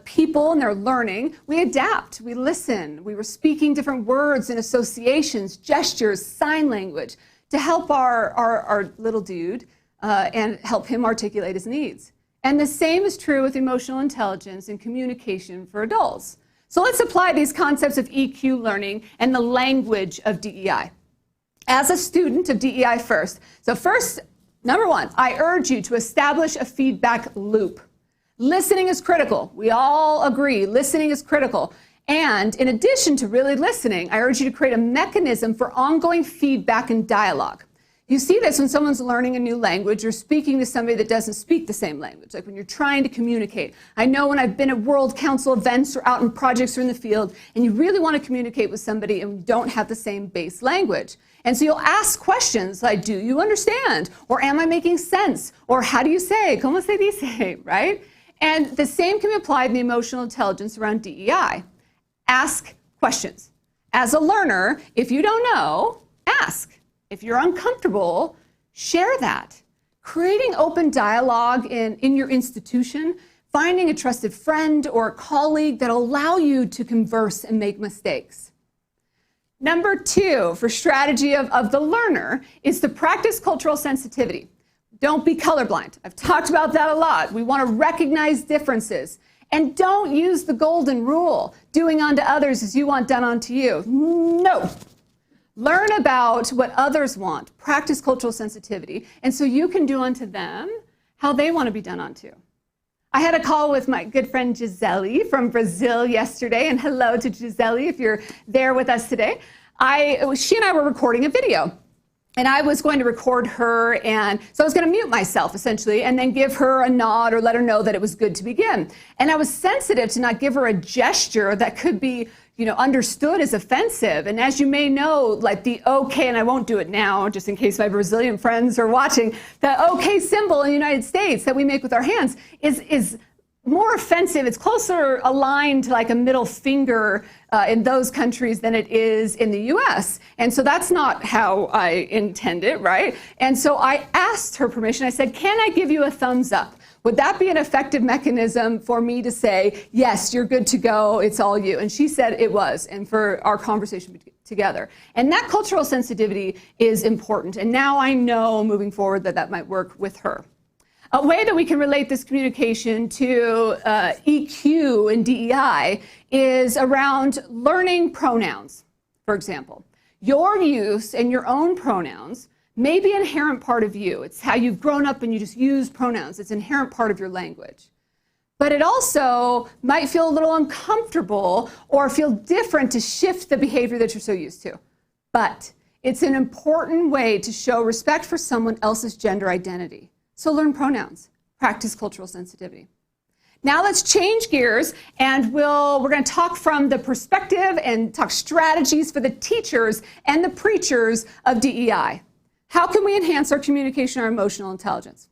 people and their learning, we adapt, we listen. We were speaking different words and associations, gestures, sign language, to help our little dude and help him articulate his needs. And the same is true with emotional intelligence and communication for adults. So let's apply these concepts of EQ learning and the language of DEI. As a student of DEI first, number 1, I urge you to establish a feedback loop. Listening is critical. We all agree listening is critical. And in addition to really listening, I urge you to create a mechanism for ongoing feedback and dialogue. You see this when someone's learning a new language or speaking to somebody that doesn't speak the same language, like when you're trying to communicate. I know when I've been at World Council events or out in projects or in the field, and you really want to communicate with somebody and you don't have the same base language. And so you'll ask questions like, do you understand? Or am I making sense? Or how do you say, como se dice, right? And the same can be applied in the emotional intelligence around DEI. Ask questions. As a learner, if you don't know, ask. If you're uncomfortable, share that. Creating open dialogue in your institution, finding a trusted friend or a colleague that'll allow you to converse and make mistakes. Number 2, for strategy of the learner, is to practice cultural sensitivity. Don't be colorblind. I've talked about that a lot. We want to recognize differences. And don't use the golden rule, doing unto others as you want done unto you. No. Learn about what others want. Practice cultural sensitivity. And so you can do unto them how they want to be done unto. I had a call with my good friend Gisele from Brazil yesterday. And hello to Gisele if you're there with us today. She and I were recording a video. And I was going to record her, and so I was going to mute myself, essentially, and then give her a nod or let her know that it was good to begin. And I was sensitive to not give her a gesture that could be, understood as offensive. And as you may know, like the OK, and I won't do it now, just in case my Brazilian friends are watching, the OK symbol in the United States that we make with our hands is more offensive. It's closer aligned to like a middle finger in those countries than it is in the US. And so that's not how I intend it, right? And so I asked her permission. I said, can I give you a thumbs up? Would that be an effective mechanism for me to say, yes, you're good to go, it's all you? And she said it was, and for our conversation together. And that cultural sensitivity is important. And now I know moving forward that that might work with her. A way that we can relate this communication to EQ and DEI is around learning pronouns, for example. Your use and your own pronouns may be an inherent part of you. It's how you've grown up and you just use pronouns. It's an inherent part of your language. But it also might feel a little uncomfortable or feel different to shift the behavior that you're so used to. But it's an important way to show respect for someone else's gender identity. So learn pronouns, practice cultural sensitivity. Now let's change gears, and we're going to talk from the perspective and talk strategies for the teachers and the preachers of DEI. How can we enhance our communication, our emotional intelligence?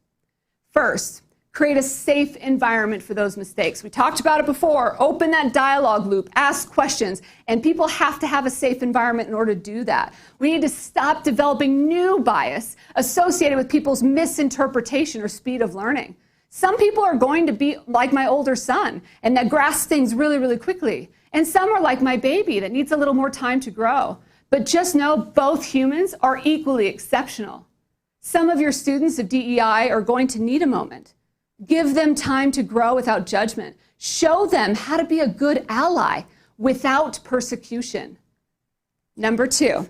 First, create a safe environment for those mistakes. We talked about it before. Open that dialogue loop, ask questions, and people have to have a safe environment in order to do that. We need to stop developing new bias associated with people's misinterpretation or speed of learning. Some people are going to be like my older son and that grasp things really, really quickly. And some are like my baby that needs a little more time to grow. But just know both humans are equally exceptional. Some of your students of DEI are going to need a moment. Give them time to grow without judgment. Show them how to be a good ally without persecution. Number 2,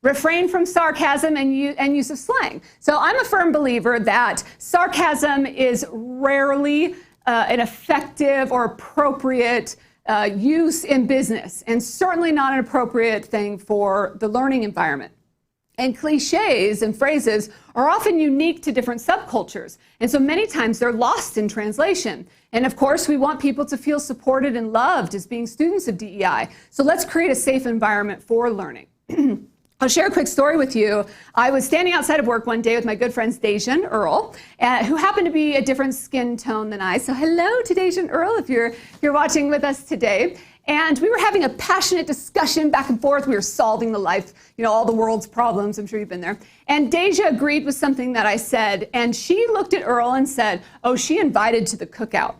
refrain from sarcasm and use of slang. So I'm a firm believer that sarcasm is rarely an effective or appropriate use in business, and certainly not an appropriate thing for the learning environment. And cliches and phrases are often unique to different subcultures. And so many times they're lost in translation. And of course, we want people to feel supported and loved as being students of DEI. So let's create a safe environment for learning. I'll share a quick story with you. I was standing outside of work one day with my good friends Deja and Earl, who happened to be a different skin tone than I. So hello to Deja and Earl if you're watching with us today. And we were having a passionate discussion back and forth. We were solving the life, all the world's problems. I'm sure you've been there. And Deja agreed with something that I said. And she looked at Earl and said, oh, she invited to the cookout.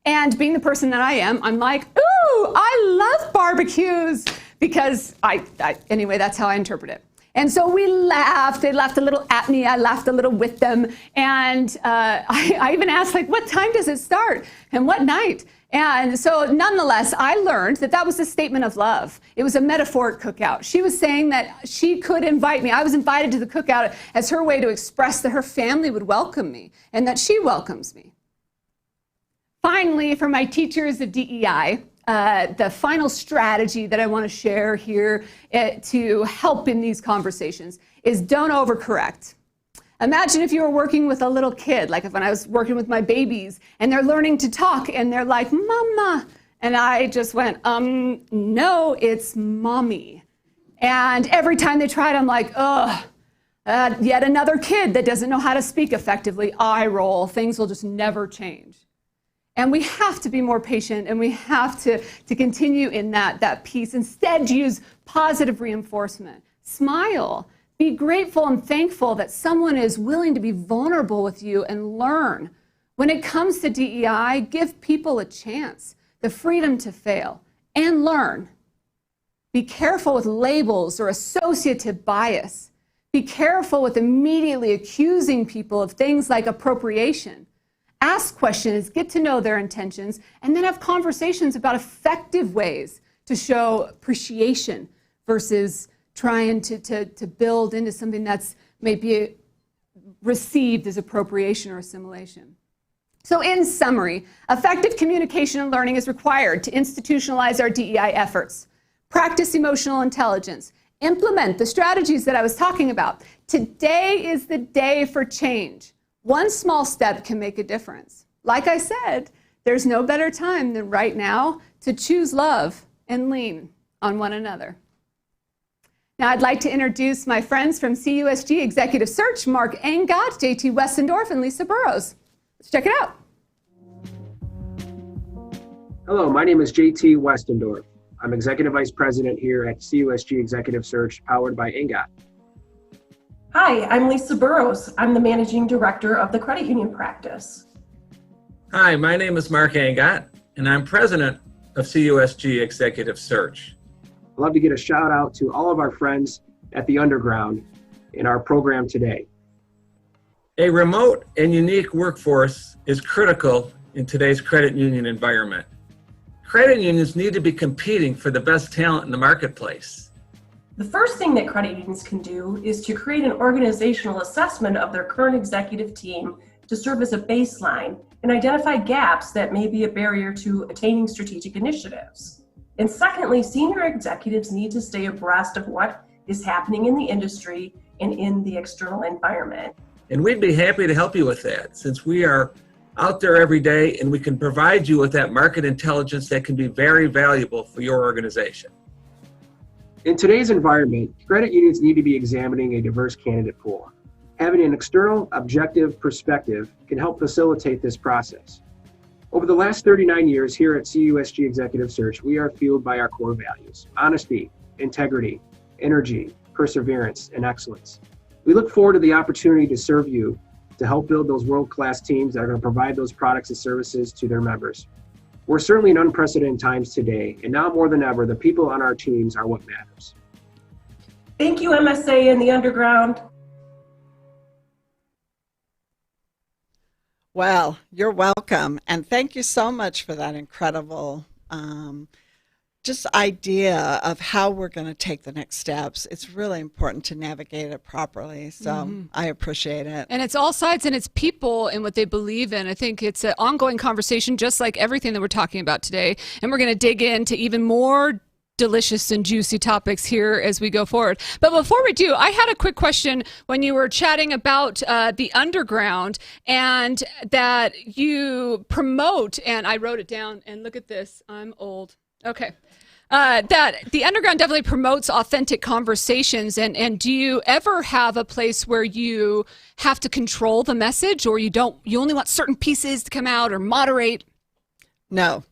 And being the person that I am, I'm like, ooh, I love barbecues. Because anyway, that's how I interpret it. And so we laughed. They laughed a little at me. I laughed a little with them. And I even asked, what time does it start? And what night? And so nonetheless, I learned that that was a statement of love. It was a metaphoric cookout. She was saying that she could invite me. I was invited to the cookout as her way to express that her family would welcome me and that she welcomes me. Finally, for my teachers of DEI, the final strategy that I want to share here to help in these conversations is don't overcorrect. Imagine if you were working with a little kid, like when I was working with my babies, and they're learning to talk, and they're like, Mama. And I just went, no, it's Mommy. And every time they tried, I'm like, ugh, yet another kid that doesn't know how to speak effectively. Eye roll. Things will just never change. And we have to be more patient, and we have to continue in that piece. Instead, use positive reinforcement. Smile. Be grateful and thankful that someone is willing to be vulnerable with you and learn. When it comes to DEI, give people a chance, the freedom to fail and learn. Be careful with labels or associative bias. Be careful with immediately accusing people of things like appropriation. Ask questions, get to know their intentions, and then have conversations about effective ways to show appreciation versus trying to build into something that's maybe received as appropriation or assimilation. So in summary, effective communication and learning is required to institutionalize our DEI efforts. Practice emotional intelligence. Implement the strategies that I was talking about. Today is the day for change. One small step can make a difference. Like I said, there's no better time than right now to choose love and lean on one another. Now I'd like to introduce my friends from CUSG Executive Search, Mark Engot, JT Westendorf, and Lisa Burrows. Let's check it out. Hello, my name is JT Westendorf. I'm Executive Vice President here at CUSG Executive Search, powered by Ingot. Hi, I'm Lisa Burrows. I'm the Managing Director of the Credit Union Practice. Hi, my name is Mark Angot, and I'm President of CUSG Executive Search. I'd love to get a shout out to all of our friends at the Underground in our program today. A remote and unique workforce is critical in today's credit union environment. Credit unions need to be competing for the best talent in the marketplace. The first thing that credit unions can do is to create an organizational assessment of their current executive team to serve as a baseline and identify gaps that may be a barrier to attaining strategic initiatives. And secondly, senior executives need to stay abreast of what is happening in the industry and in the external environment. And we'd be happy to help you with that, since we are out there every day and we can provide you with that market intelligence that can be very valuable for your organization. In today's environment, credit unions need to be examining a diverse candidate pool. Having an external, objective perspective can help facilitate this process. Over the last 39 years here at CUSG Executive Search, we are fueled by our core values: honesty, integrity, energy, perseverance, and excellence. We look forward to the opportunity to serve you to help build those world-class teams that are going to provide those products and services to their members. We're certainly in unprecedented times today, and now more than ever, the people on our teams are what matters. Thank you, MSA and the Underground. Well, you're welcome. And thank you so much for that incredible just idea of how we're going to take the next steps. It's really important to navigate it properly. So I appreciate it. And it's all sides and it's people and what they believe in. I think it's an ongoing conversation, just like everything that we're talking about today. And we're going to dig into even more delicious and juicy topics here as we go forward. But before we do, I had a quick question when you were chatting about the Underground and that you promote, and I wrote it down, and look at this, I'm old. Okay. That the Underground definitely promotes authentic conversations. And do you ever have a place where you have to control the message, or you only want certain pieces to come out or moderate? No.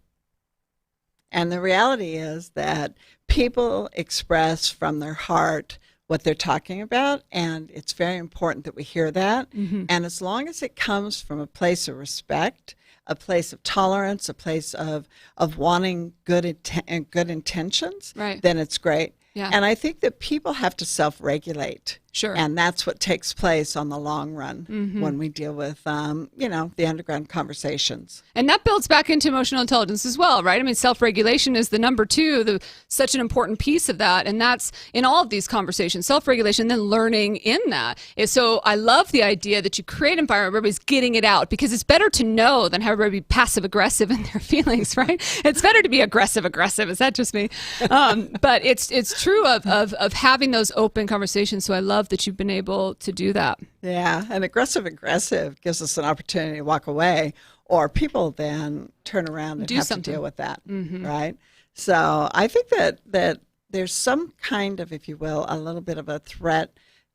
And the reality is that people express from their heart what they're talking about, and it's very important that we hear that. And as long as it comes from a place of respect, a place of tolerance, a place of wanting good intentions, then it's great. Yeah. And I think that people have to self-regulate. Sure. And that's what takes place on the long run when we deal with, the Underground conversations. And that builds back into emotional intelligence as well, right? I mean, self-regulation is the number two, such an important piece of that. And that's in all of these conversations, self-regulation, then learning in that. So I love the idea that you create an environment where everybody's getting it out, because it's better to know than have everybody be passive-aggressive in their feelings, right? It's better to be aggressive-aggressive. Is that just me? But it's true of having those open conversations. So I love that you've been able to do that. Yeah, and aggressive gives us an opportunity to walk away, or people then turn around and have to deal with that, right? So I think that there's some kind of, if you will, a little bit of a threat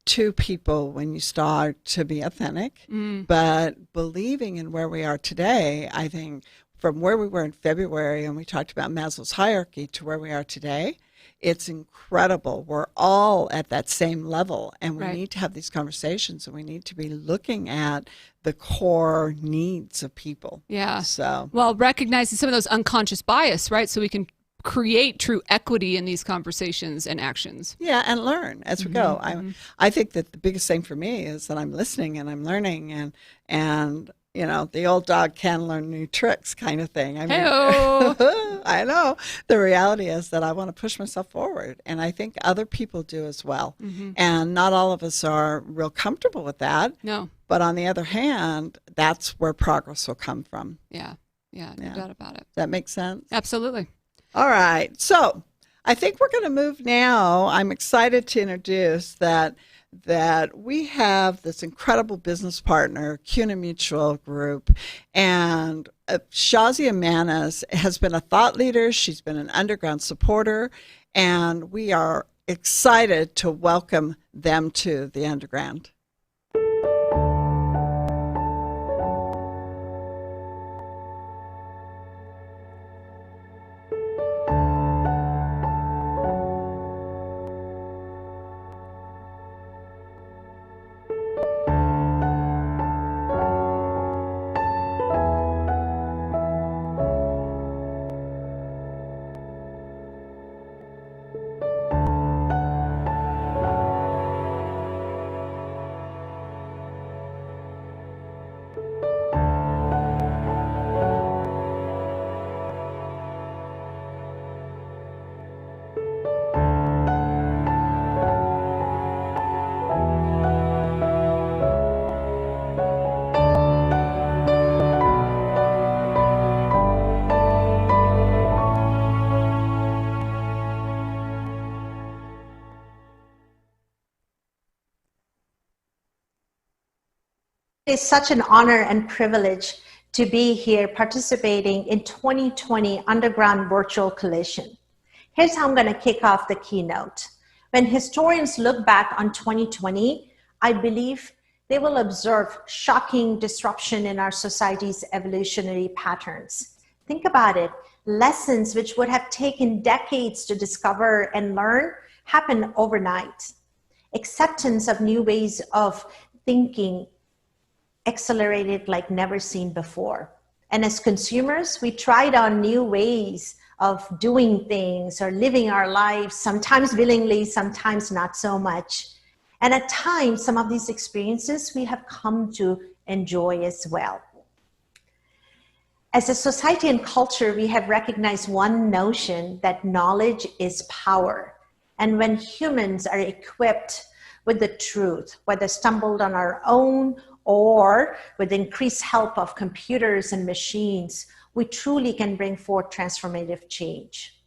to people when you start to be authentic, but believing in where we are today, I think from where we were in February, and we talked about Maslow's hierarchy, to where we are today, it's incredible. We're all at that same level, and we need to have these conversations, and we need to be looking at the core needs of people. Yeah. So, well, recognizing some of those unconscious bias, right? So we can create true equity in these conversations and actions. Yeah, and learn as we go. I think that the biggest thing for me is that I'm listening and I'm learning, and the old dog can learn new tricks kind of thing. I mean, I know. The reality is that I want to push myself forward, and I think other people do as well. And not all of us are real comfortable with that. No. But on the other hand, that's where progress will come from. Yeah, no doubt about it. That makes sense? Absolutely. All right. So I think we're going to move now. I'm excited to introduce that we have this incredible business partner, CUNA Mutual Group, and Shazia Manis has been a thought leader. She's been an Underground supporter, and we are excited to welcome them to the Underground. It is such an honor and privilege to be here participating in 2020 Underground Virtual Collision. Here's how I'm going to kick off the keynote. When historians look back on 2020, I believe they will observe shocking disruption in our society's evolutionary patterns. Think about it. Lessons which would have taken decades to discover and learn happen overnight. Acceptance of new ways of thinking accelerated like never seen before. And as consumers, we tried on new ways of doing things or living our lives, sometimes willingly, sometimes not so much. And at times, some of these experiences we have come to enjoy as well. As a society and culture, we have recognized one notion that knowledge is power. And when humans are equipped with the truth, whether stumbled on our own or with increased help of computers and machines, we truly can bring forth transformative change.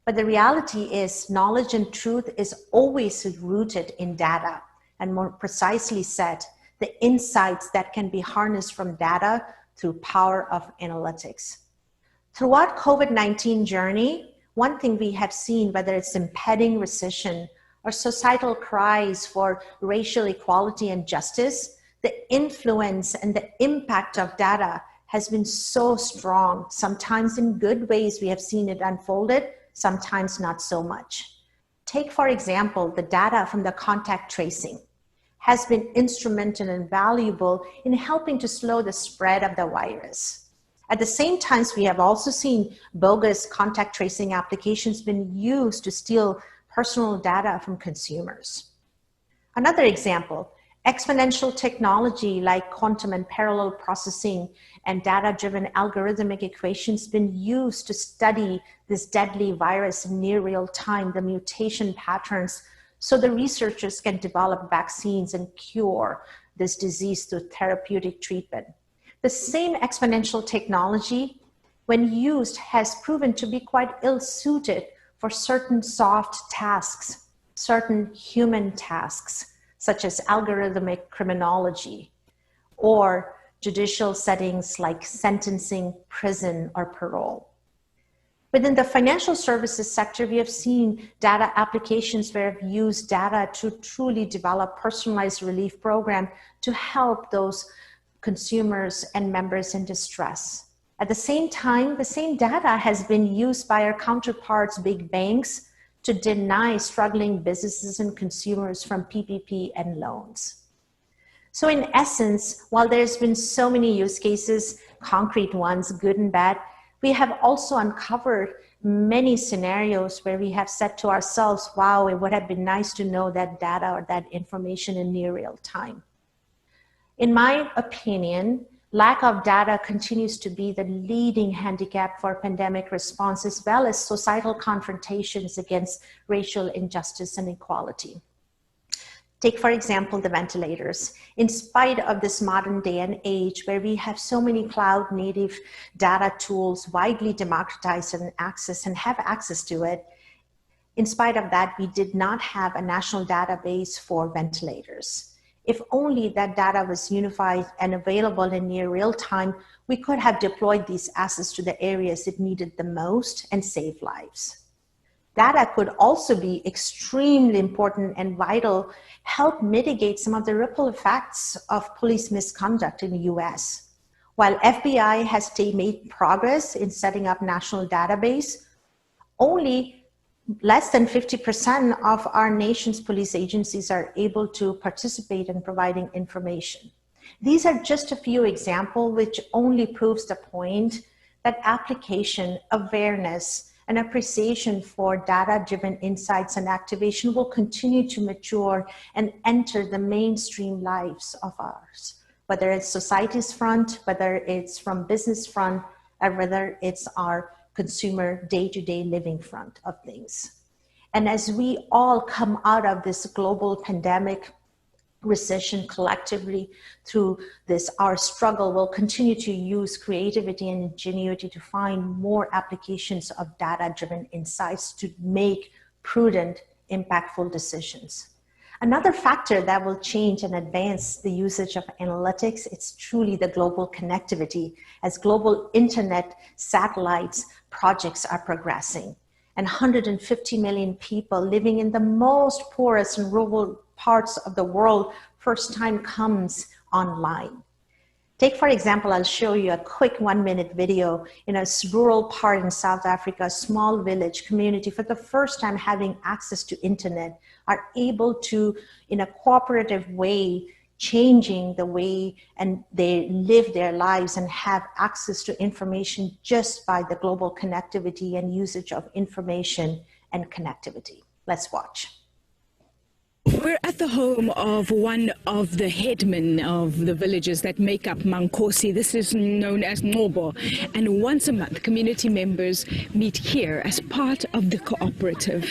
But the reality is knowledge and truth is always rooted in data, and more precisely said, the insights that can be harnessed from data through power of analytics. Throughout COVID-19 journey, one thing we have seen, whether it's impending recession or societal cries for racial equality and justice, the influence and the impact of data has been so strong. Sometimes in good ways we have seen it unfolded, sometimes not so much. Take, for example, the data from the contact tracing has been instrumental and valuable in helping to slow the spread of the virus. At the same time, we have also seen bogus contact tracing applications been used to steal personal data from consumers. Another example, exponential technology like quantum and parallel processing and data-driven algorithmic equations been used to study this deadly virus in near real time, the mutation patterns, so the researchers can develop vaccines and cure this disease through therapeutic treatment. The same exponential technology, when used, has proven to be quite ill-suited for certain soft tasks, certain human tasks, such as algorithmic criminology, or judicial settings like sentencing, prison, or parole. Within the financial services sector, we have seen data applications where we've used data to truly develop personalized relief program to help those consumers and members in distress. At the same time, the same data has been used by our counterparts, big banks, to deny struggling businesses and consumers from PPP and loans. So in essence, while there's been so many use cases, concrete ones, good and bad, we have also uncovered many scenarios where we have said to ourselves, wow, it would have been nice to know that data or that information in near real time. In my opinion, lack of data continues to be the leading handicap for pandemic response, as well as societal confrontations against racial injustice and equality. Take, for example, the ventilators. In spite of this modern day and age where we have so many cloud native data tools widely democratized and have access to it, in spite of that, we did not have a national database for ventilators. If only that data was unified and available in near real time, we could have deployed these assets to the areas it needed the most and save lives. Data could also be extremely important and vital, help mitigate some of the ripple effects of police misconduct in the US. While FBI has made progress in setting up national database, only less than 50% of our nation's police agencies are able to participate in providing information. These are just a few examples which only proves the point that application, awareness, and appreciation for data-driven insights and activation will continue to mature and enter the mainstream lives of ours. whether it's society's front, whether it's from business front, or whether it's our consumer day-to-day living front of things. And as we all come out of this global pandemic recession collectively through this, our struggle will continue to use creativity and ingenuity to find more applications of data-driven insights to make prudent, impactful decisions. Another factor that will change and advance the usage of analytics, it's truly the global connectivity as global internet satellites projects are progressing. And 150 million people living in the most poorest and rural parts of the world first time comes online. Take, for example, I'll show you a quick 1-minute video in a rural part in South Africa, a small village community for the first time having access to internet, are able to, in a cooperative way, changing the way and they live their lives and have access to information just by the global connectivity and usage of information and connectivity. Let's watch. We're at the home of one of the headmen of the villages that make up Mankosi. This is known as Ngobo. And once a month, community members meet here as part of the cooperative.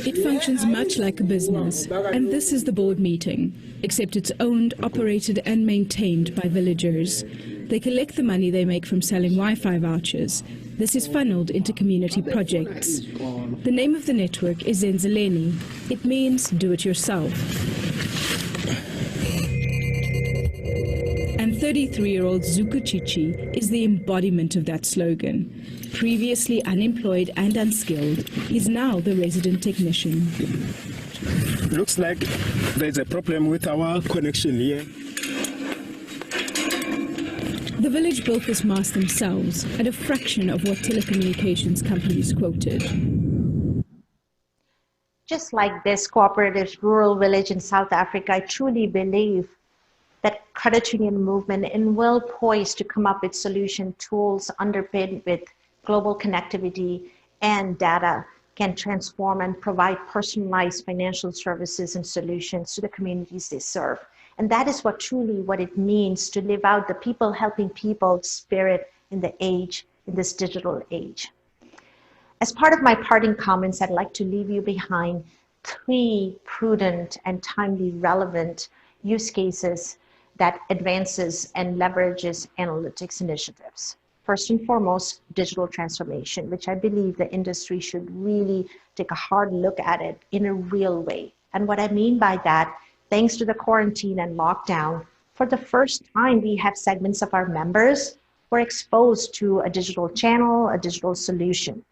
It functions much like a business, and this is the board meeting, except it's owned, operated, and maintained by villagers. They collect the money they make from selling Wi-Fi vouchers. This is funneled into community projects. The name of the network is Zenzeleni. It means do it yourself. And 33-year-old Zuku Chichi is the embodiment of that slogan. Previously unemployed and unskilled, he's now the resident technician. Looks like there's a problem with our connection here. The village built this mast themselves at a fraction of what telecommunications companies quoted. Just like this cooperative rural village in South Africa, I truly believe that credit union movement is well poised to come up with solution tools underpinned with global connectivity and data can transform and provide personalized financial services and solutions to the communities they serve. And that is what it means to live out the people helping people spirit in this digital age. As part of my parting comments, I'd like to leave you behind 3 prudent and timely relevant use cases that advances and leverages analytics initiatives. First and foremost, digital transformation, which I believe the industry should really take a hard look at it in a real way. And what I mean by that, thanks to the quarantine and lockdown, for the first time, we have segments of our members who are exposed to a digital channel, a digital solution.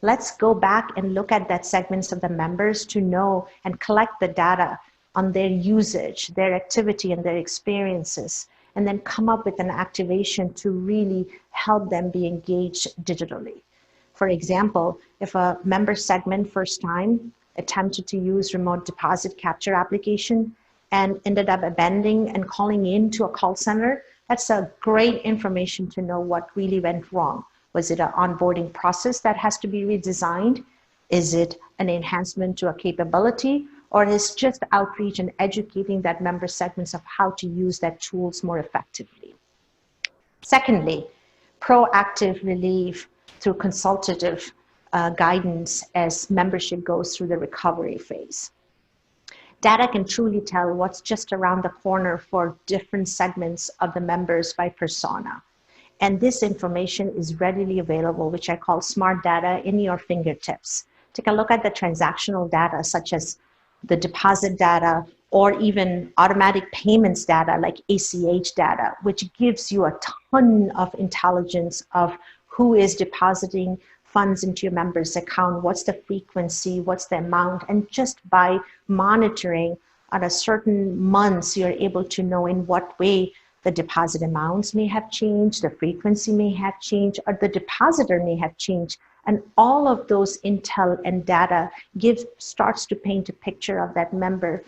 Let's go back and look at that segments of the members to know and collect the data on their usage, their activity, and their experiences, and then come up with an activation to really help them be engaged digitally. For example, if a member segment first time attempted to use remote deposit capture application and ended up abandoning and calling in to a call center, that's a great information to know what really went wrong. Was it an onboarding process that has to be redesigned? Is it an enhancement to a capability? Or is just outreach and educating that member segments of how to use that tools more effectively? Secondly, proactive relief through consultative guidance as membership goes through the recovery phase. Data can truly tell what's just around the corner for different segments of the members by persona. And this information is readily available, which I call smart data in your fingertips. Take a look at the transactional data, such as the deposit data, or even automatic payments data like ACH data, which gives you a ton of intelligence of who is depositing funds into your member's account, what's the frequency, what's the amount, and just by monitoring on a certain months, you're able to know in what way the deposit amounts may have changed, the frequency may have changed, or the depositor may have changed. And all of those intel and data starts to paint a picture of that member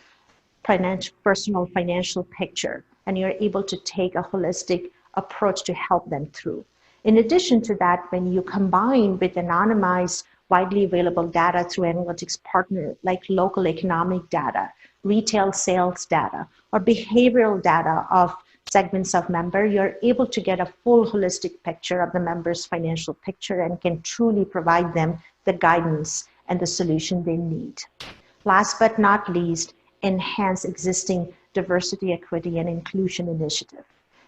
personal financial picture, and you're able to take a holistic approach to help them through. In addition to that, when you combine with anonymized widely available data through analytics partner like local economic data, retail sales data, or behavioral data of segments of member, you're able to get a full holistic picture of the member's financial picture and can truly provide them the guidance and the solution they need. Last but not least, enhance existing diversity, equity, and inclusion initiative.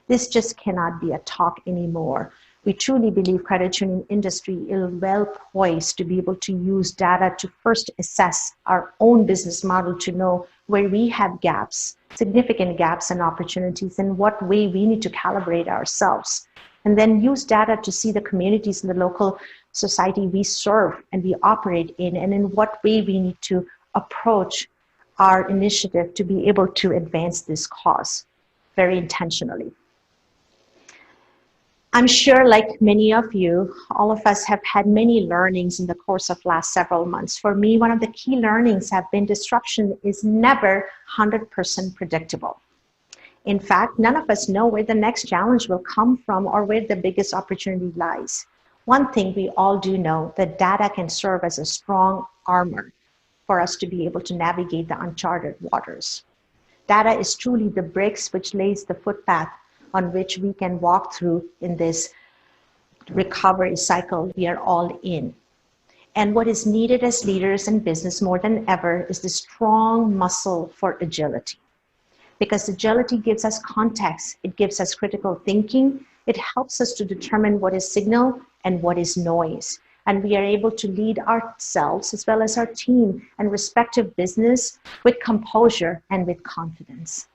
This just cannot be a talk anymore. We truly believe credit union industry is well poised to be able to use data to first assess our own business model to know where we have gaps, significant gaps and opportunities, and what way we need to calibrate ourselves. And then use data to see the communities in the local society we serve and we operate in, and in what way we need to approach our initiative to be able to advance this cause very intentionally. I'm sure, like many of you, all of us have had many learnings in the course of last several months. For me, one of the key learnings have been disruption is never 100% predictable. In fact, none of us know where the next challenge will come from or where the biggest opportunity lies. One thing we all do know, that data can serve as a strong armor for us to be able to navigate the uncharted waters. Data is truly the bricks which lays the footpath on which we can walk through in this recovery cycle we are all in. And what is needed as leaders in business more than ever is the strong muscle for agility. Because agility gives us context, it gives us critical thinking, it helps us to determine what is signal and what is noise. And we are able to lead ourselves as well as our team and respective business with composure and with confidence.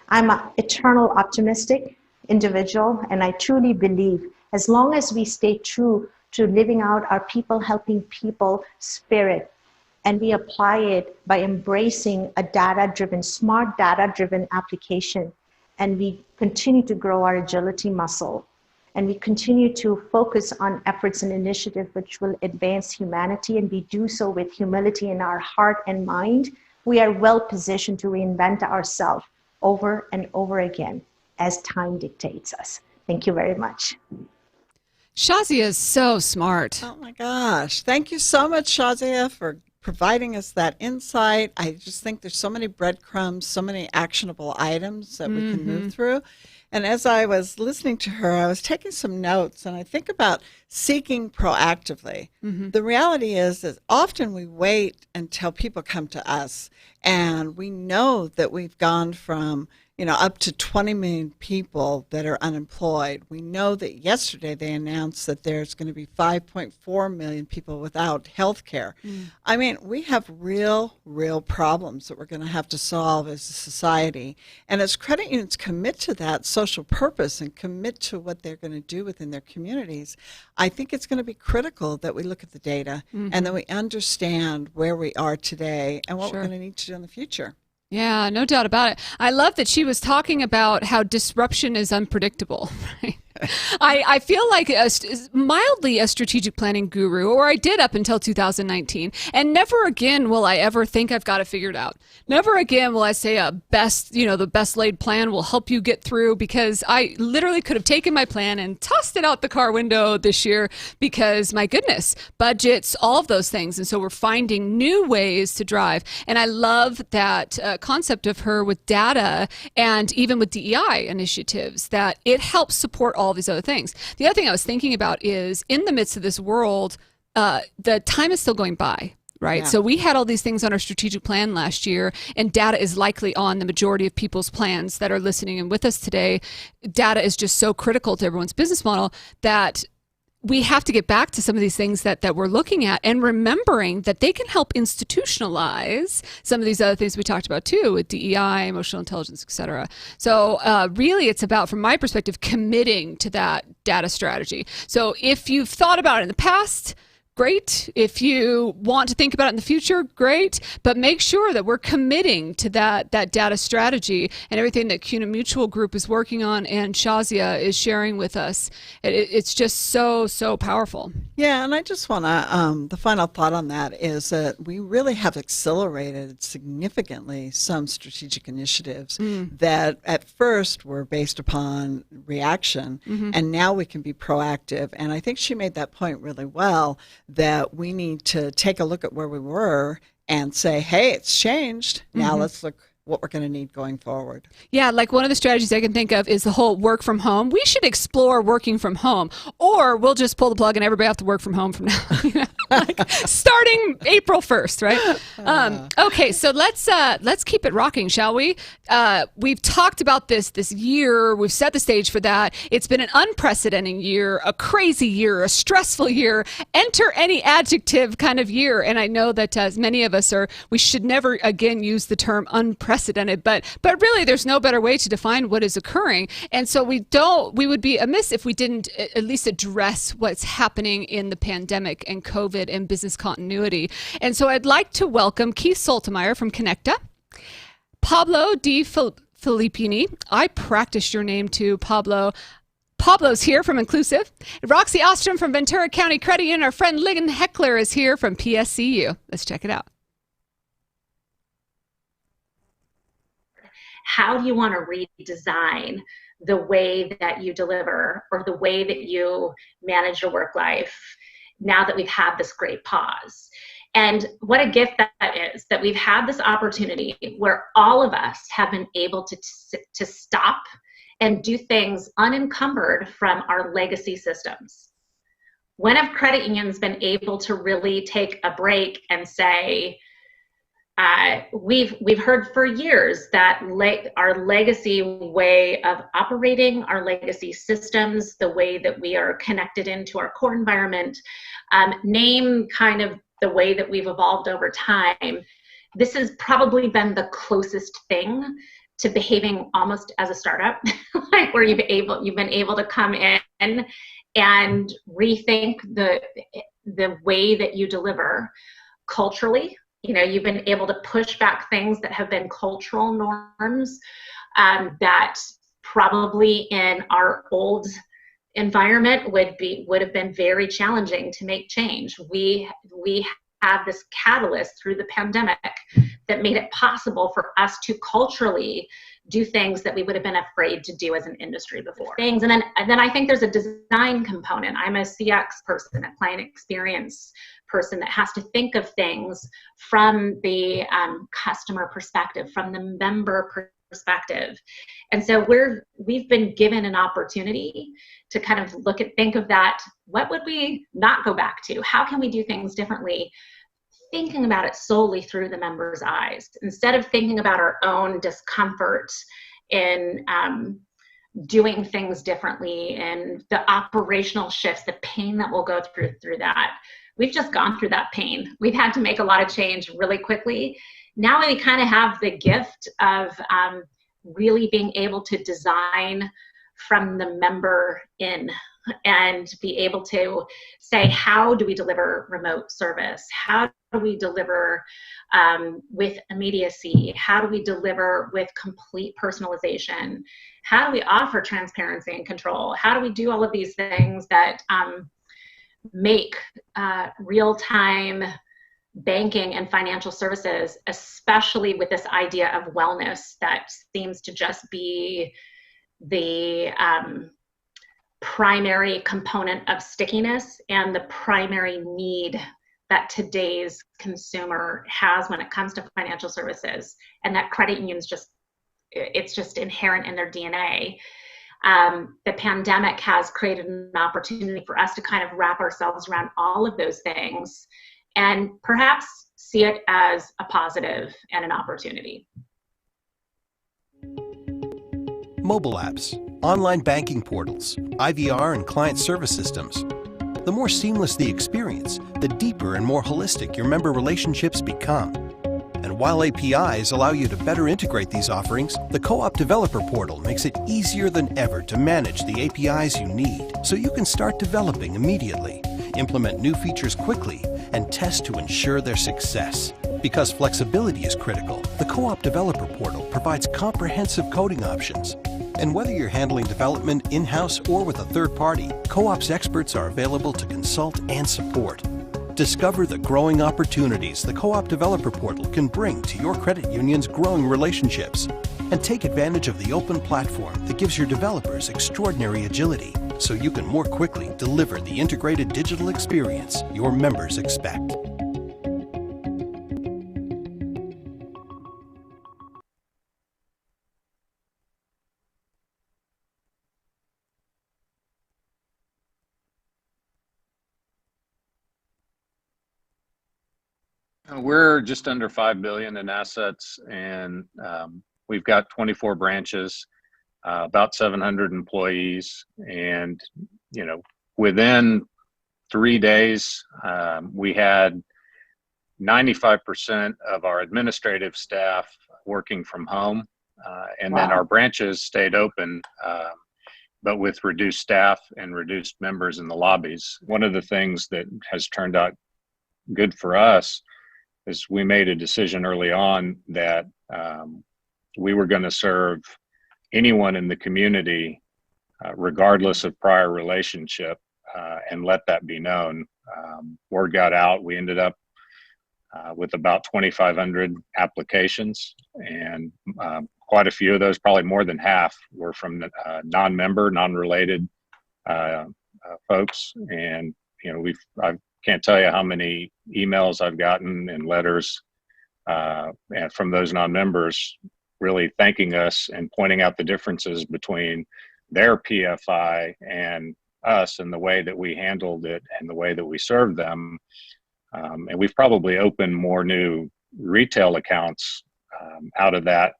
I'm an eternal optimistic individual, and I truly believe as long as we stay true to living out our people helping people spirit, and we apply it by embracing a data-driven, smart data-driven application, and we continue to grow our agility muscle, and we continue to focus on efforts and initiatives which will advance humanity, and we do so with humility in our heart and mind, we are well positioned to reinvent ourselves over and over again as time dictates us. Thank you very much. Shazia is so smart. Oh my gosh. Thank you so much, Shazia, for providing us that insight. I just think there's so many breadcrumbs, so many actionable items that we can move through. And as I was listening to her, I was taking some notes, and I think about seeking proactively. The reality is that often we wait until people come to us, and we know that we've gone from up to 20 million people that are unemployed. We know that yesterday they announced that there's going to be 5.4 million people without health care. I mean, we have real problems that we're going to have to solve as a society. And as credit unions commit to that social purpose and commit to what they're going to do within their communities, I think it's going to be critical that we look at the data and that we understand where we are today and what we're going to need to do in the future. Yeah, no doubt about it. I love that she was talking about how disruption is unpredictable. Right? I feel like mildly a strategic planning guru, or I did up until 2019, and never again will I ever think I've got it figured out. Never again will I say the best laid plan will help you get through, because I literally could have taken my plan and tossed it out the car window this year because, my goodness, budgets, all of those things. And so we're finding new ways to drive. And I love that concept of her with data and even with DEI initiatives, that it helps support all these other things. The other thing I was thinking about is, in the midst of this world, the time is still going by, right? Yeah. So we had all these things on our strategic plan last year, and data is likely on the majority of people's plans that are listening and with us today. Data is just so critical to everyone's business model that we have to get back to some of these things that we're looking at, and remembering that they can help institutionalize some of these other things we talked about too, with DEI, emotional intelligence, et cetera. So really it's about, from my perspective, committing to that data strategy. So if you've thought about it in the past, great. If you want to think about it in the future, great. But make sure that we're committing to that data strategy and everything that CUNA Mutual Group is working on and Shazia is sharing with us. It's just so powerful. Yeah, and I just want to, the final thought on that is that we really have accelerated significantly some strategic initiatives that at first were based upon reaction, and now we can be proactive. And I think she made that point really well, that we need to take a look at where we were and say, hey, it's changed. Now let's look what we're going to need going forward. Yeah, like one of the strategies I can think of is the whole work from home. We should explore working from home, or we'll just pull the plug and everybody have to work from home from now, like starting April 1st, right? Okay, so let's keep it rocking, shall we? We've talked about this year. We've set the stage for that. It's been an unprecedented year, a crazy year, a stressful year. Enter any adjective kind of year. And I know that as many of us we should never again use the term unprecedented, but really there's no better way to define what is occurring. And so we would be amiss if we didn't at least address what's happening in the pandemic and COVID and business continuity. And so I'd like to welcome Keith Soltemeyer from Connecta, Pablo Di Filippini. I practiced your name too, Pablo. Pablo's here from Inclusive. Roxy Ostrom from Ventura County Credit Union. Our friend Ligon Heckler is here from PSCU. Let's check it out. How do you want to redesign the way that you deliver or the way that you manage your work life now that we've had this great pause? And what a gift that is, that we've had this opportunity where all of us have been able to stop and do things unencumbered from our legacy systems. When have credit unions been able to really take a break and say, we've heard for years that our legacy way of operating, our legacy systems, the way that we are connected into our core environment, name kind of the way that we've evolved over time. This has probably been the closest thing to behaving almost as a startup, like where you've been able to come in and rethink the way that you deliver culturally. You know, you've been able to push back things that have been cultural norms that probably in our old environment would have been very challenging to make change. We had this catalyst through the pandemic that made it possible for us to culturally do things that we would have been afraid to do as an industry before. And then I think there's a design component. I'm a CX person, a client experience person that has to think of things from the customer perspective, from the member perspective. And so we've been given an opportunity to kind of think of that. What would we not go back to? How can we do things differently? Thinking about it solely through the member's eyes, instead of thinking about our own discomfort in doing things differently and the operational shifts, the pain that we'll go through that. We've just gone through that pain. We've had to make a lot of change really quickly. Now we kind of have the gift of really being able to design from the member in and be able to say, how do we deliver remote service? How do we deliver with immediacy? How do we deliver with complete personalization? How do we offer transparency and control? How do we do all of these things that make real-time banking and financial services, especially with this idea of wellness that seems to just be the primary component of stickiness and the primary need that today's consumer has when it comes to financial services, and that credit unions it's just inherent in their DNA. The pandemic has created an opportunity for us to kind of wrap ourselves around all of those things and perhaps see it as a positive and an opportunity. Mobile apps, online banking portals, IVR and client service systems. The more seamless the experience, the deeper and more holistic your member relationships become. And while APIs allow you to better integrate these offerings, the Co-op Developer Portal makes it easier than ever to manage the APIs you need, so you can start developing immediately, implement new features quickly, and test to ensure their success. Because flexibility is critical, the Co-op Developer Portal provides comprehensive coding options. And whether you're handling development in-house or with a third party, Co-op's experts are available to consult and support. Discover the growing opportunities the Co-op Developer Portal can bring to your credit union's growing relationships. And take advantage of the open platform that gives your developers extraordinary agility, so you can more quickly deliver the integrated digital experience your members expect. We're just under $5 billion in assets, and we've got 24 branches, about 700 employees, and within 3 days, we had 95% of our administrative staff working from home, and then our branches stayed open, but with reduced staff and reduced members in the lobbies. One of the things that has turned out good for us is we made a decision early on that we were going to serve anyone in the community, regardless of prior relationship, and let that be known. Word got out. We ended up with about 2,500 applications, and quite a few of those, probably more than half, were from non-member, non-related folks. And I can't tell you how many emails I've gotten and letters and from those non-members really thanking us and pointing out the differences between their PFI and us and the way that we handled it and the way that we served them. And we've probably opened more new retail accounts out of that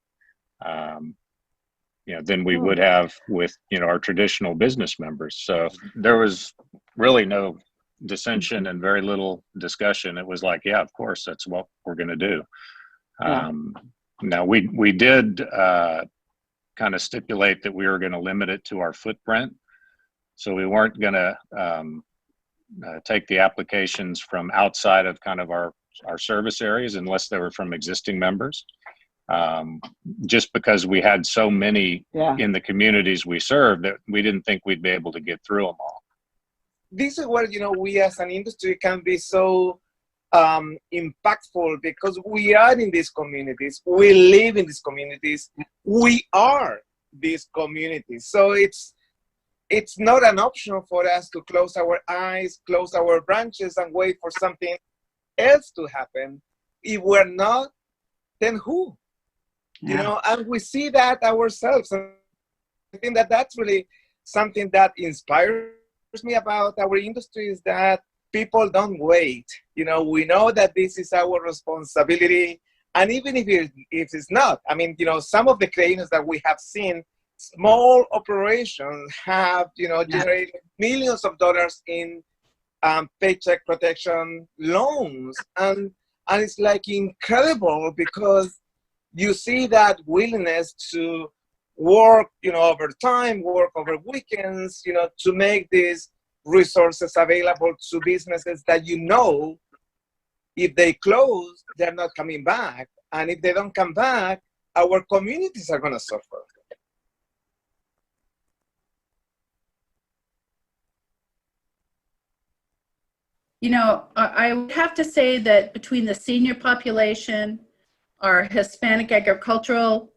than we would have with our traditional business members. So there was really no dissension and very little discussion. It was like, yeah, of course, that's what we're going to do. Now we did kind of stipulate that we were going to limit it to our footprint, so we weren't going to take the applications from outside of kind of our service areas unless they were from existing members, just because we had so many in the communities we served that we didn't think we'd be able to get through them all. This is where we as an industry can be so impactful, because we are in these communities, we live in these communities, we are these communities. So it's not an option for us to close our eyes, close our branches, and wait for something else to happen. If we're not, then who? And we see that ourselves. I think that that's really something that inspires me about our industry, is that people don't wait. We know that this is our responsibility, and even if it's not, some of the claims that we have seen, small operations have generated millions of dollars in paycheck protection loans, and it's like incredible, because you see that willingness to work overtime, work over weekends, to make these resources available to businesses that if they close, they're not coming back. And if they don't come back, our communities are going to suffer. I would have to say that between the senior population, our Hispanic agricultural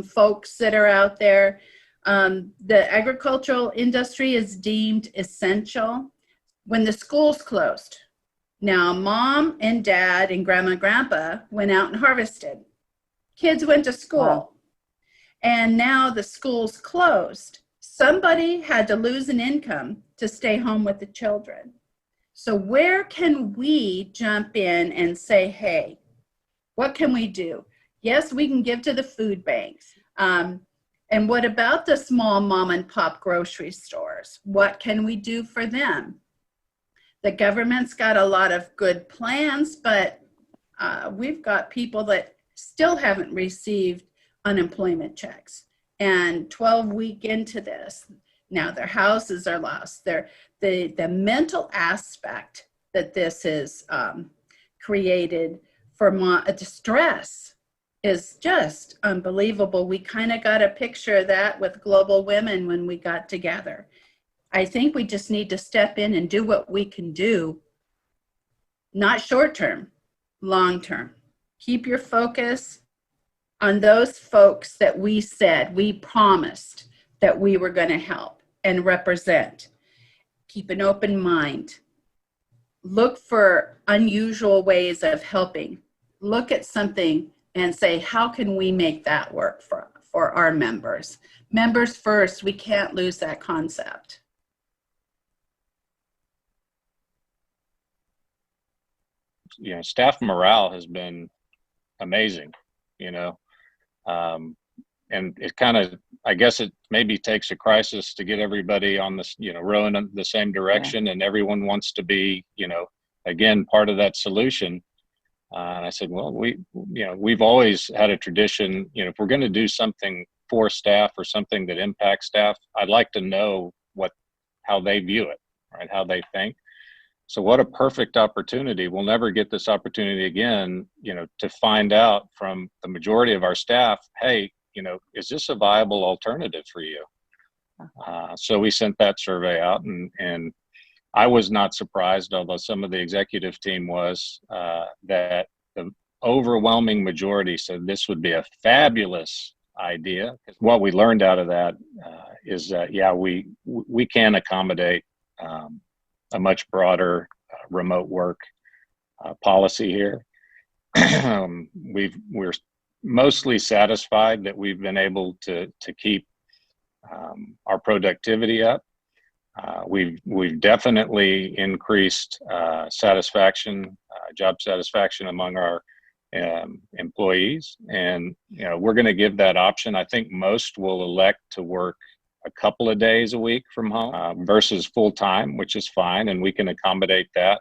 folks that are out there, the agricultural industry is deemed essential. When the schools closed, now mom and dad and grandma and grandpa went out and harvested. Kids went to school. Wow. And now the schools closed. Somebody had to lose an income to stay home with the children. So where can we jump in and say, hey, what can we do? Yes, we can give to the food banks. And what about the small mom and pop grocery stores? What can we do for them? The government's got a lot of good plans, but we've got people that still haven't received unemployment checks. And 12 weeks into this, now their houses are lost. The mental aspect that this is created for distress is just unbelievable. We kind of got a picture of that with Global Women when we got together. I think we just need to step in and do what we can do, not short term, long term. Keep your focus on those folks that we said, we promised that we were going to help. and represent. Keep an open mind. Look for unusual ways of helping. Look at something and say, how can we make that work for our members? Members first, we can't lose that concept. You know, staff morale has been amazing, you know, and it kind of, I guess it maybe takes a crisis to get everybody on this, you know, rowing in the same direction, and everyone wants to be, you know, again, part of that solution. And I said, well, we've always had a tradition, you know, if we're going to do something for staff or something that impacts staff, I'd like to know how they view it, right? How they think. So what a perfect opportunity. We'll never get this opportunity again, you know, to find out from the majority of our staff, hey, you know, is this a viable alternative for you? So we sent that survey out, and I was not surprised, although some of the executive team was, that the overwhelming majority said this would be a fabulous idea. What we learned out of that is that, yeah, we can accommodate a much broader remote work policy here. We're mostly satisfied that we've been able to keep our productivity up. We've definitely increased satisfaction, job satisfaction among our employees, and you know, we're going to give that option. I think most will elect to work a couple of days a week from home versus full time, which is fine, and we can accommodate that.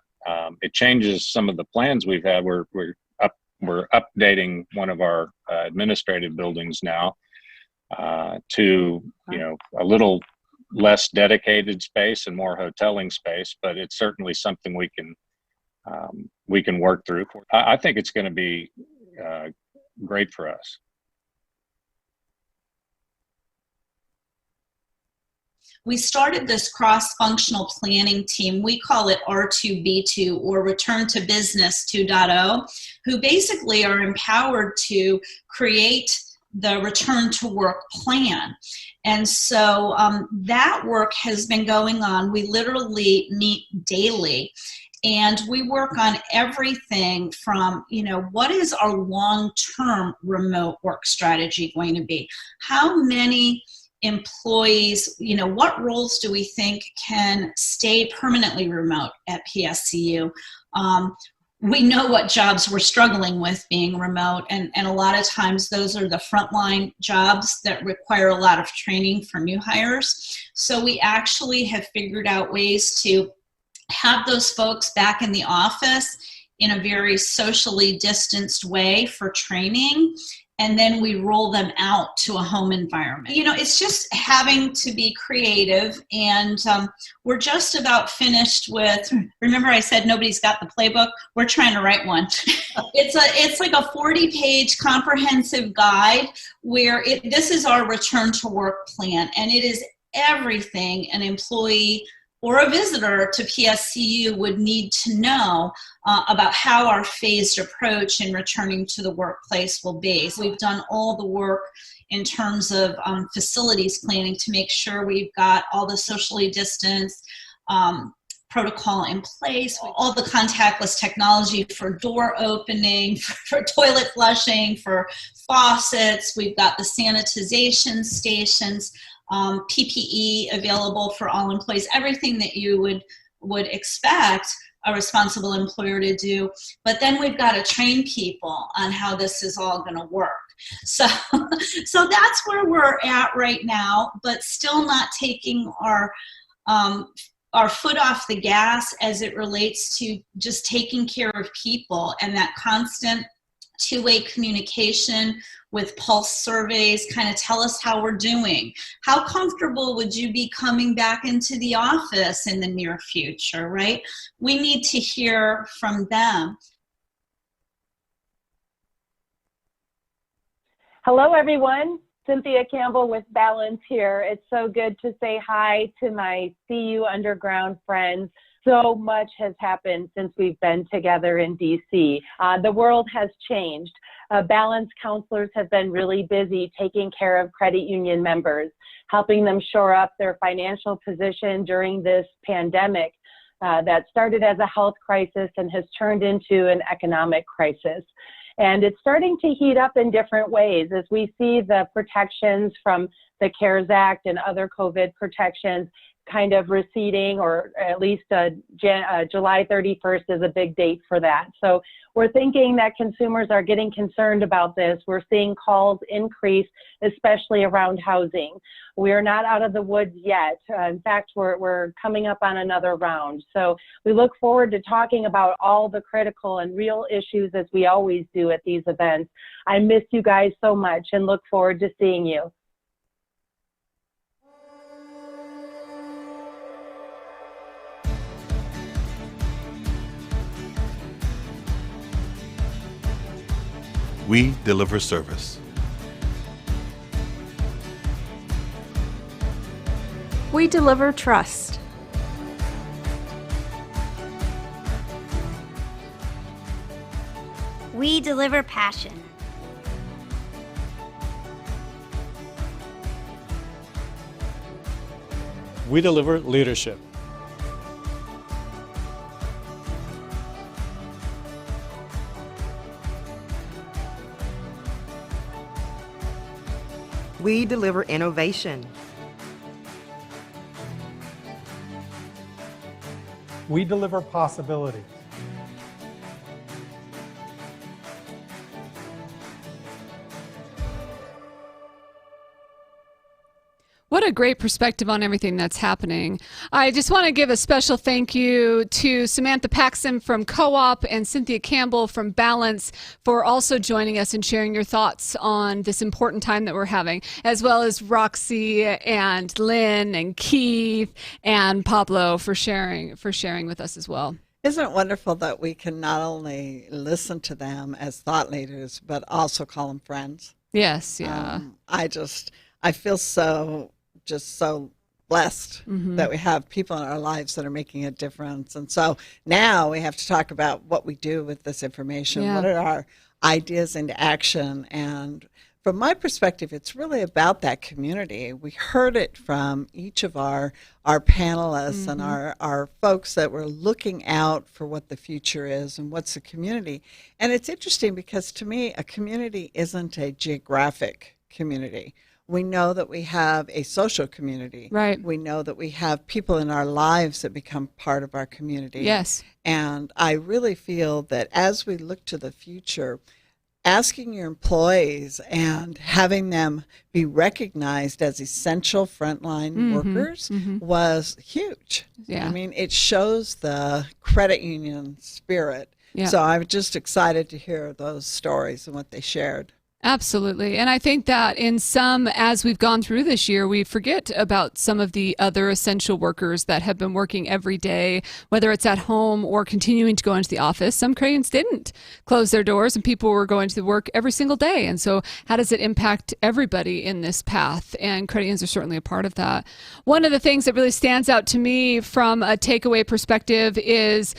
It changes some of the plans we've had. We're updating one of our administrative buildings now to, you know, a little less dedicated space and more hoteling space, but it's certainly something we can work through. I think it's going to be great for us. We started this cross-functional planning team. We call it R2B2, or Return to Business 2.0, who basically are empowered to create the return to work plan. And so that work has been going on. We literally meet daily, and we work on everything from, you know, what is our long-term remote work strategy going to be? How many employees, you know, what roles do we think can stay permanently remote at PSCU? We know what jobs we're struggling with being remote, and a lot of times those are the frontline jobs that require a lot of training for new hires. So we actually have figured out ways to have those folks back in the office in a very socially distanced way for training, and then we roll them out to a home environment. You know, it's just having to be creative, and we're just about finished with, remember I said nobody's got the playbook? We're trying to write one. It's like a 40-page comprehensive guide where this is our return to work plan, and it is everything an employee or a visitor to PSCU would need to know about how our phased approach in returning to the workplace will be. So we've done all the work in terms of facilities planning to make sure we've got all the socially distanced protocol in place, all the contactless technology for door opening, for toilet flushing, for faucets. We've got the sanitization stations, PPE available for all employees, everything that you would expect a responsible employer to do. But then we've got to train people on how this is all going to work. So that's where we're at right now, but still not taking our foot off the gas as it relates to just taking care of people, and that constant two-way communication with pulse surveys, kind of tell us how we're doing. How comfortable would you be coming back into the office in the near future, right? We need to hear from them. Hello, everyone. Cynthia Campbell with Balance here. It's so good to say hi to my CU Underground friends. So much has happened since we've been together in DC. The world has changed. Balance counselors have been really busy taking care of credit union members, helping them shore up their financial position during this pandemic that started as a health crisis and has turned into an economic crisis. And it's starting to heat up in different ways as we see the protections from the CARES Act and other COVID protections kind of receding, or at least July 31st is a big date for that. So we're thinking that consumers are getting concerned about this. We're seeing calls increase, especially around housing. We are not out of the woods yet. In fact, we're coming up on another round. So we look forward to talking about all the critical and real issues as we always do at these events. I miss you guys so much and look forward to seeing you. We deliver service. We deliver trust. We deliver passion. We deliver leadership. We deliver innovation. We deliver possibilities. What a great perspective on everything that's happening. I just want to give a special thank you to Samantha Paxson from Co-op and Cynthia Campbell from Balance for also joining us and sharing your thoughts on this important time that we're having, as well as Roxy and Lynn and Keith and Pablo for sharing with us as well. Isn't it wonderful that we can not only listen to them as thought leaders, but also call them friends? Yes, yeah. I feel so blessed that we have people in our lives that are making a difference. And so now we have to talk about what we do with this information. Yeah. What are our ideas into action? And from my perspective, it's really about that community. We heard it from each of our panelists and our folks that were looking out for what the future is and what's the community. And it's interesting because to me, a community isn't a geographic community. We know that we have a social community. Right. We know that we have people in our lives that become part of our community. Yes. And I really feel that as we look to the future, asking your employees and having them be recognized as essential frontline workers was huge. Yeah. I mean, it shows the credit union spirit. Yeah. So I'm just excited to hear those stories and what they shared. Absolutely. And I think that as we've gone through this year, we forget about some of the other essential workers that have been working every day, whether it's at home or continuing to go into the office. Some credit unions didn't close their doors and people were going to work every single day. And so how does it impact everybody in this path? And credit unions are certainly a part of that. One of the things that really stands out to me from a takeaway perspective is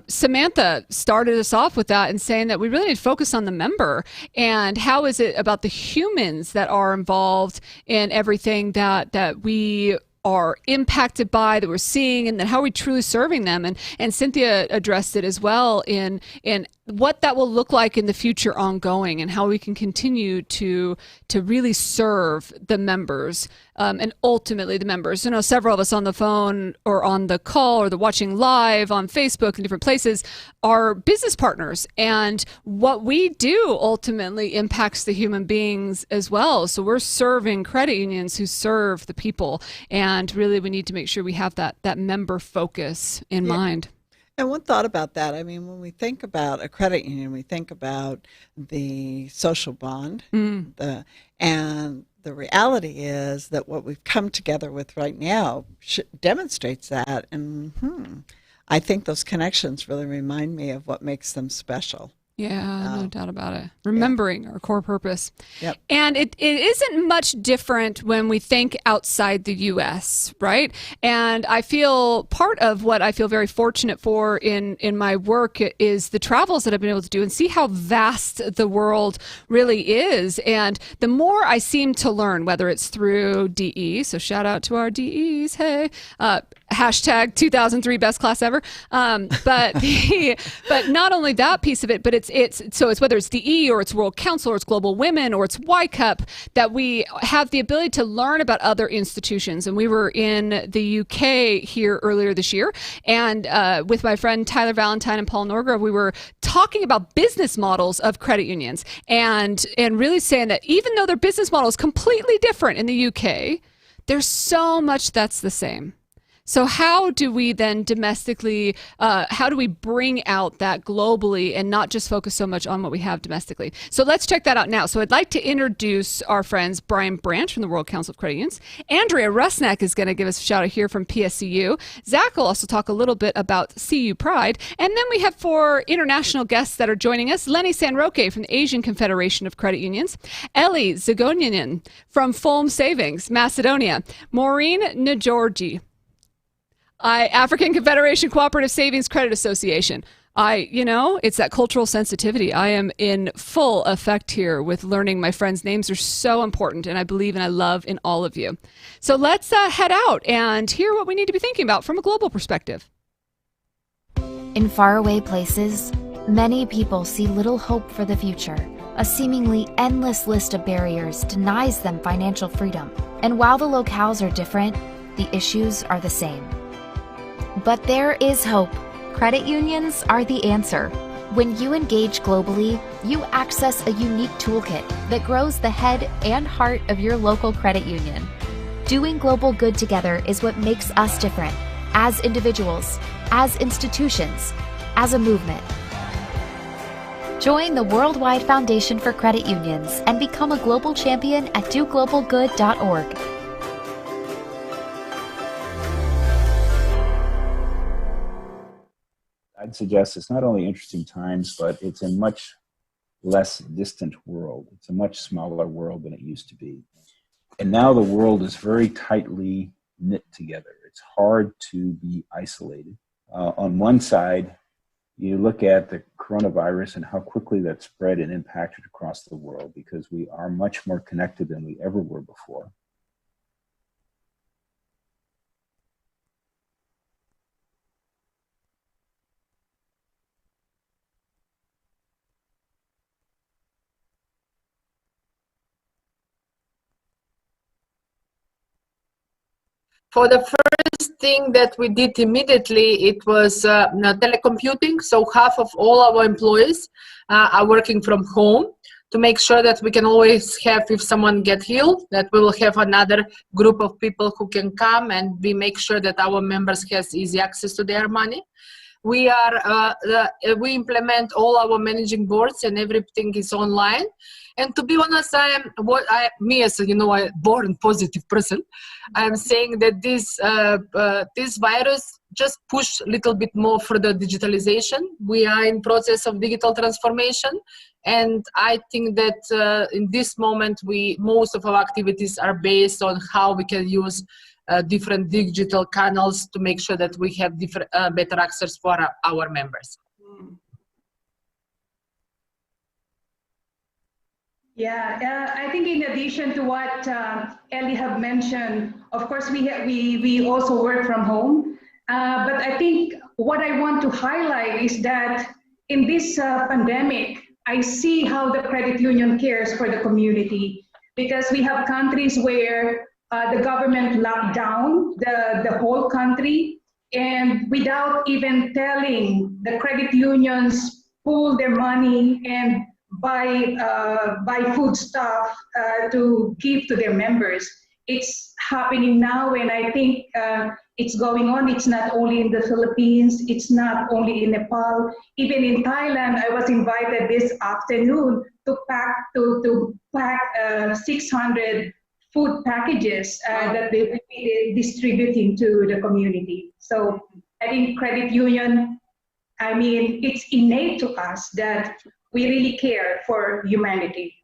Samantha started us off with that and saying that we really need to focus on the member and how is it about the humans that are involved in everything that we are impacted by, that we're seeing, and then how are we truly serving them? And Cynthia addressed it as well in what that will look like in the future ongoing and how we can continue to really serve the members and ultimately the members. You know, several of us on the phone or on the call or the watching live on Facebook and different places are business partners, and what we do ultimately impacts the human beings as well. So we're serving credit unions who serve the people, and really we need to make sure we have that member focus in mind. And one thought about that, I mean, when we think about a credit union, we think about the social bond, and the reality is that what we've come together with right now demonstrates that. And I think those connections really remind me of what makes them special. Yeah, no doubt about it. Remembering our core purpose. Yep. And it isn't much different when we think outside the U.S., right? And I feel part of what I feel very fortunate for in my work is the travels that I've been able to do and see how vast the world really is. And the more I seem to learn, whether it's through DE, so shout out to our DEs, hey, hashtag 2003 best class ever. But not only that piece of it, but it's whether it's DE or it's World Council or it's Global Women or it's YCUP, that we have the ability to learn about other institutions. And we were in the UK here earlier this year, and with my friend Tyler Valentine and Paul Norgrove, we were talking about business models of credit unions and really saying that even though their business model is completely different in the UK, there's so much that's the same. So how do we then domestically, how do we bring out that globally and not just focus so much on what we have domestically? So let's check that out now. So I'd like to introduce our friends Brian Branch from the World Council of Credit Unions. Andrea Rusnak is going to give us a shout out here from PSCU. Zach will also talk a little bit about CU Pride. And then we have 4 international guests that are joining us. Lenny Sanroque from the Asian Confederation of Credit Unions. Ellie Zagonianin from Fulm Savings, Macedonia. Maureen Najorgi, African Confederation Cooperative Savings Credit Association. It's that cultural sensitivity. I am in full effect here with learning my friends' names are so important, and I believe and I love in all of you. So let's head out and hear what we need to be thinking about from a global perspective. In faraway places, many people see little hope for the future. A seemingly endless list of barriers denies them financial freedom. And while the locales are different, the issues are the same. But there is hope. Credit unions are the answer. When you engage globally, you access a unique toolkit that grows the head and heart of your local credit union. Doing global good together is what makes us different, as individuals, as institutions, as a movement. Join the Worldwide Foundation for Credit Unions and become a global champion at doglobalgood.org. I'd suggest it's not only interesting times, but it's a much less distant world. It's a much smaller world than it used to be. And now the world is very tightly knit together. It's hard to be isolated. On one side, you look at the coronavirus and how quickly that spread and impacted across the world, because we are much more connected than we ever were before. For the first thing that we did immediately, it was telecommuting. So half of all our employees are working from home to make sure that we can always have, if someone get ill, that we will have another group of people who can come and we make sure that our members has easy access to their money. We implement all our managing boards and everything is online. And to be honest, me as a born positive person, I'm saying that this virus just pushed a little bit more for the digitalization. We are in process of digital transformation, and I think that in this moment, most of our activities are based on how we can use different digital channels to make sure that we have different better access for our members. Yeah, I think in addition to what Ellie have mentioned, of course we also work from home. But I think what I want to highlight is that in this pandemic, I see how the credit union cares for the community, because we have countries where the government locked down the whole country, and without even telling, the credit unions pool their money and buy food stuff to give to their members. It's happening now, and I think it's going on. It's not only in the Philippines, it's not only in Nepal, even in Thailand. I was invited this afternoon to pack 600 food packages that they will be distributing to the community. So I think credit union, it's innate to us that we really care for humanity.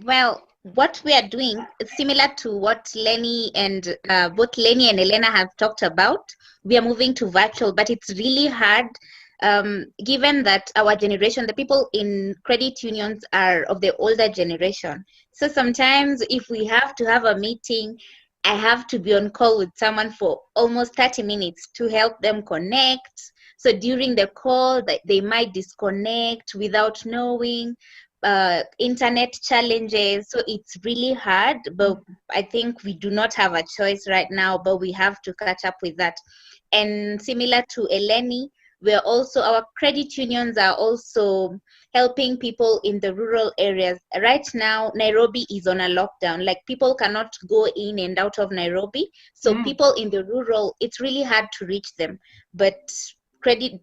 Well, what we are doing is similar to what Lenny and both Lenny and Elena have talked about. We are moving to virtual, but it's really hard given that our generation, the people in credit unions are of the older generation. So sometimes if we have to have a meeting, I have to be on call with someone for almost 30 minutes to help them connect. So during the call, they might disconnect without knowing. Internet challenges, so it's really hard, but I think we do not have a choice right now, but we have to catch up with that. And similar to Eleni, our credit unions are also helping people in the rural areas. Right now, Nairobi is on a lockdown, like people cannot go in and out of Nairobi, so people in the rural, it's really hard to reach them, but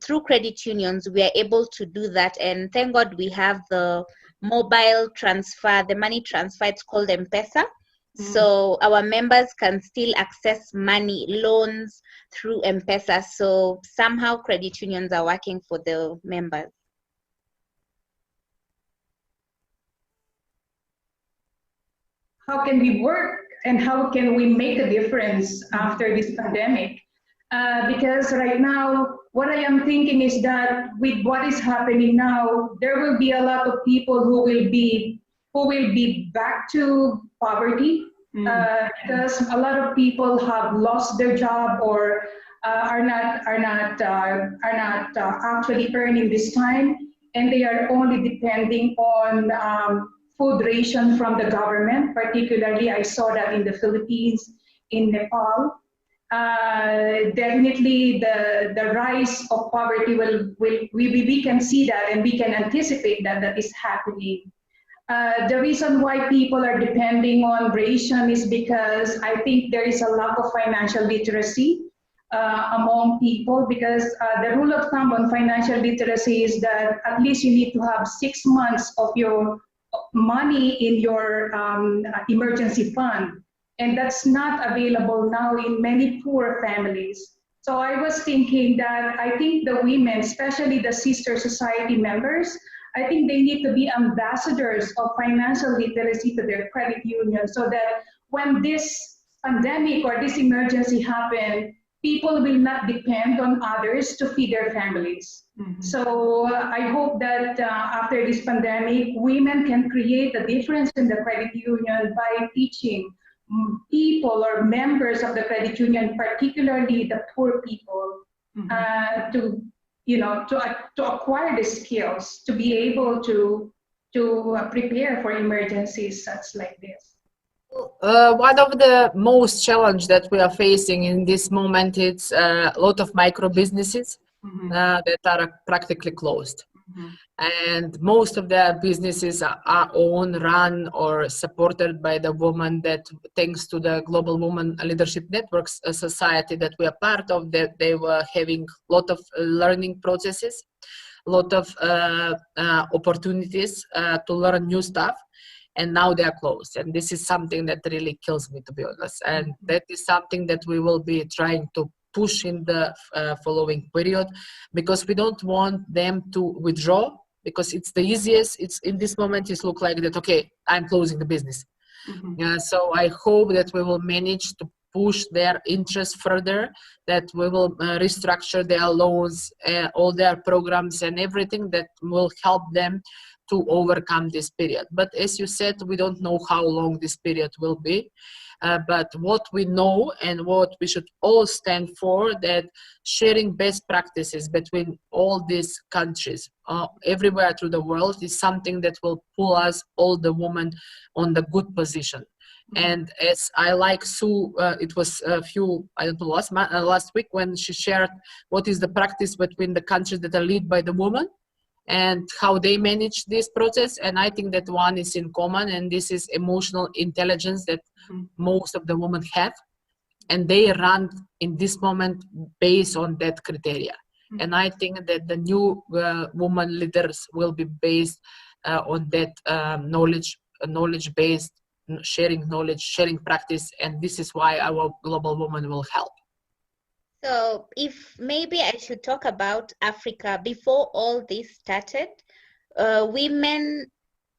through credit unions, we are able to do that, and thank God we have the mobile transfer, the money transfer, it's called M-Pesa. So our members can still access money, loans through M-Pesa. So somehow credit unions are working for the members. How can we work and how can we make a difference after this pandemic? Because right now, what I am thinking is that with what is happening now, there will be a lot of people who will be back to poverty, because a lot of people have lost their job or are not actually earning this time, and they are only depending on food ration from the government. Particularly, I saw that in the Philippines, in Nepal. Definitely the rise of poverty we can see that, and we can anticipate that is happening. The reason why people are depending on ration is because I think there is a lack of financial literacy among people, because the rule of thumb on financial literacy is that at least you need to have 6 months of your money in your emergency fund. And that's not available now in many poor families. So I was thinking that I think the women, especially the sister society members, I think they need to be ambassadors of financial literacy to their credit union, so that when this pandemic or this emergency happens, people will not depend on others to feed their families. So I hope that after this pandemic, women can create a difference in the credit union by teaching people or members of the credit union, particularly the poor people, to acquire the skills to be able to prepare for emergencies such like this. One of the most challenge that we are facing in this moment is a lot of micro businesses that are practically closed. And most of their businesses are owned, run, or supported by the women that, thanks to the Global Women Leadership Networks Society that we are part of, that they were having a lot of learning processes, a lot of opportunities to learn new stuff. And now they are closed. And this is something that really kills me, to be honest. And that is something that we will be trying to push in the following period, because we don't want them to withdraw, because it's the easiest. It's in this moment, it looks like that, okay, I'm closing the business. So I hope that we will manage to push their interest further, that we will restructure their loans, all their programs and everything that will help them to overcome this period. But as you said, we don't know how long this period will be. But what we know and what we should all stand for, that sharing best practices between all these countries everywhere through the world is something that will pull us, all the women, on the good position. And as I like Sue, it was a few, I don't know, last week when she shared what is the practice between the countries that are led by the woman and how they manage this process. And I think that one is in common, and this is emotional intelligence that most of the women have. And they run in this moment based on that criteria. And I think that the new woman leaders will be based on that knowledge-based, sharing knowledge, sharing practice. And this is why our Global Woman will help. So if maybe I should talk about Africa, before all this started, women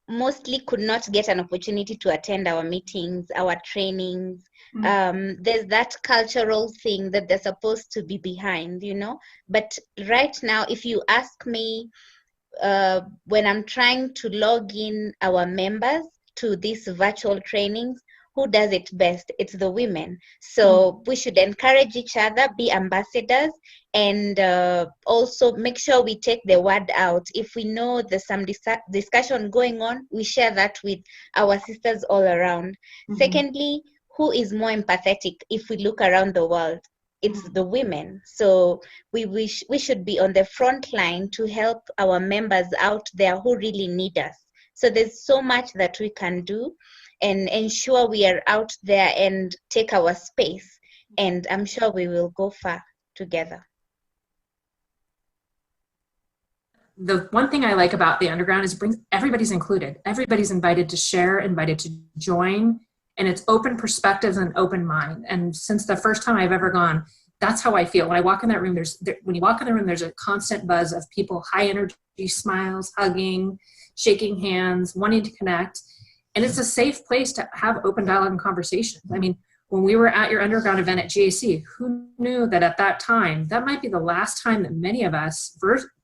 mostly could not get an opportunity to attend our meetings, our trainings. There's that cultural thing that they're supposed to be behind, you know. But right now, if you ask me, when I'm trying to log in our members to these virtual trainings, who does it best? It's the women. So we should encourage each other, be ambassadors, and also make sure we take the word out. If we know there's some discussion going on, we share that with our sisters all around. Secondly, who is more empathetic if we look around the world? It's the women. So we should be on the front line to help our members out there who really need us. So there's so much that we can do and ensure we are out there and take our space. And I'm sure we will go far together. The one thing I like about the Underground is everybody's included. Everybody's invited to share, invited to join, and it's open perspectives and open mind. And since the first time I've ever gone, that's how I feel. When I walk in that room, when you walk in the room, there's a constant buzz of people, high energy, smiles, hugging, shaking hands, wanting to connect. And it's a safe place to have open dialogue and conversations. I mean, when we were at your Underground event at GAC, who knew that at that time, that might be the last time that many of us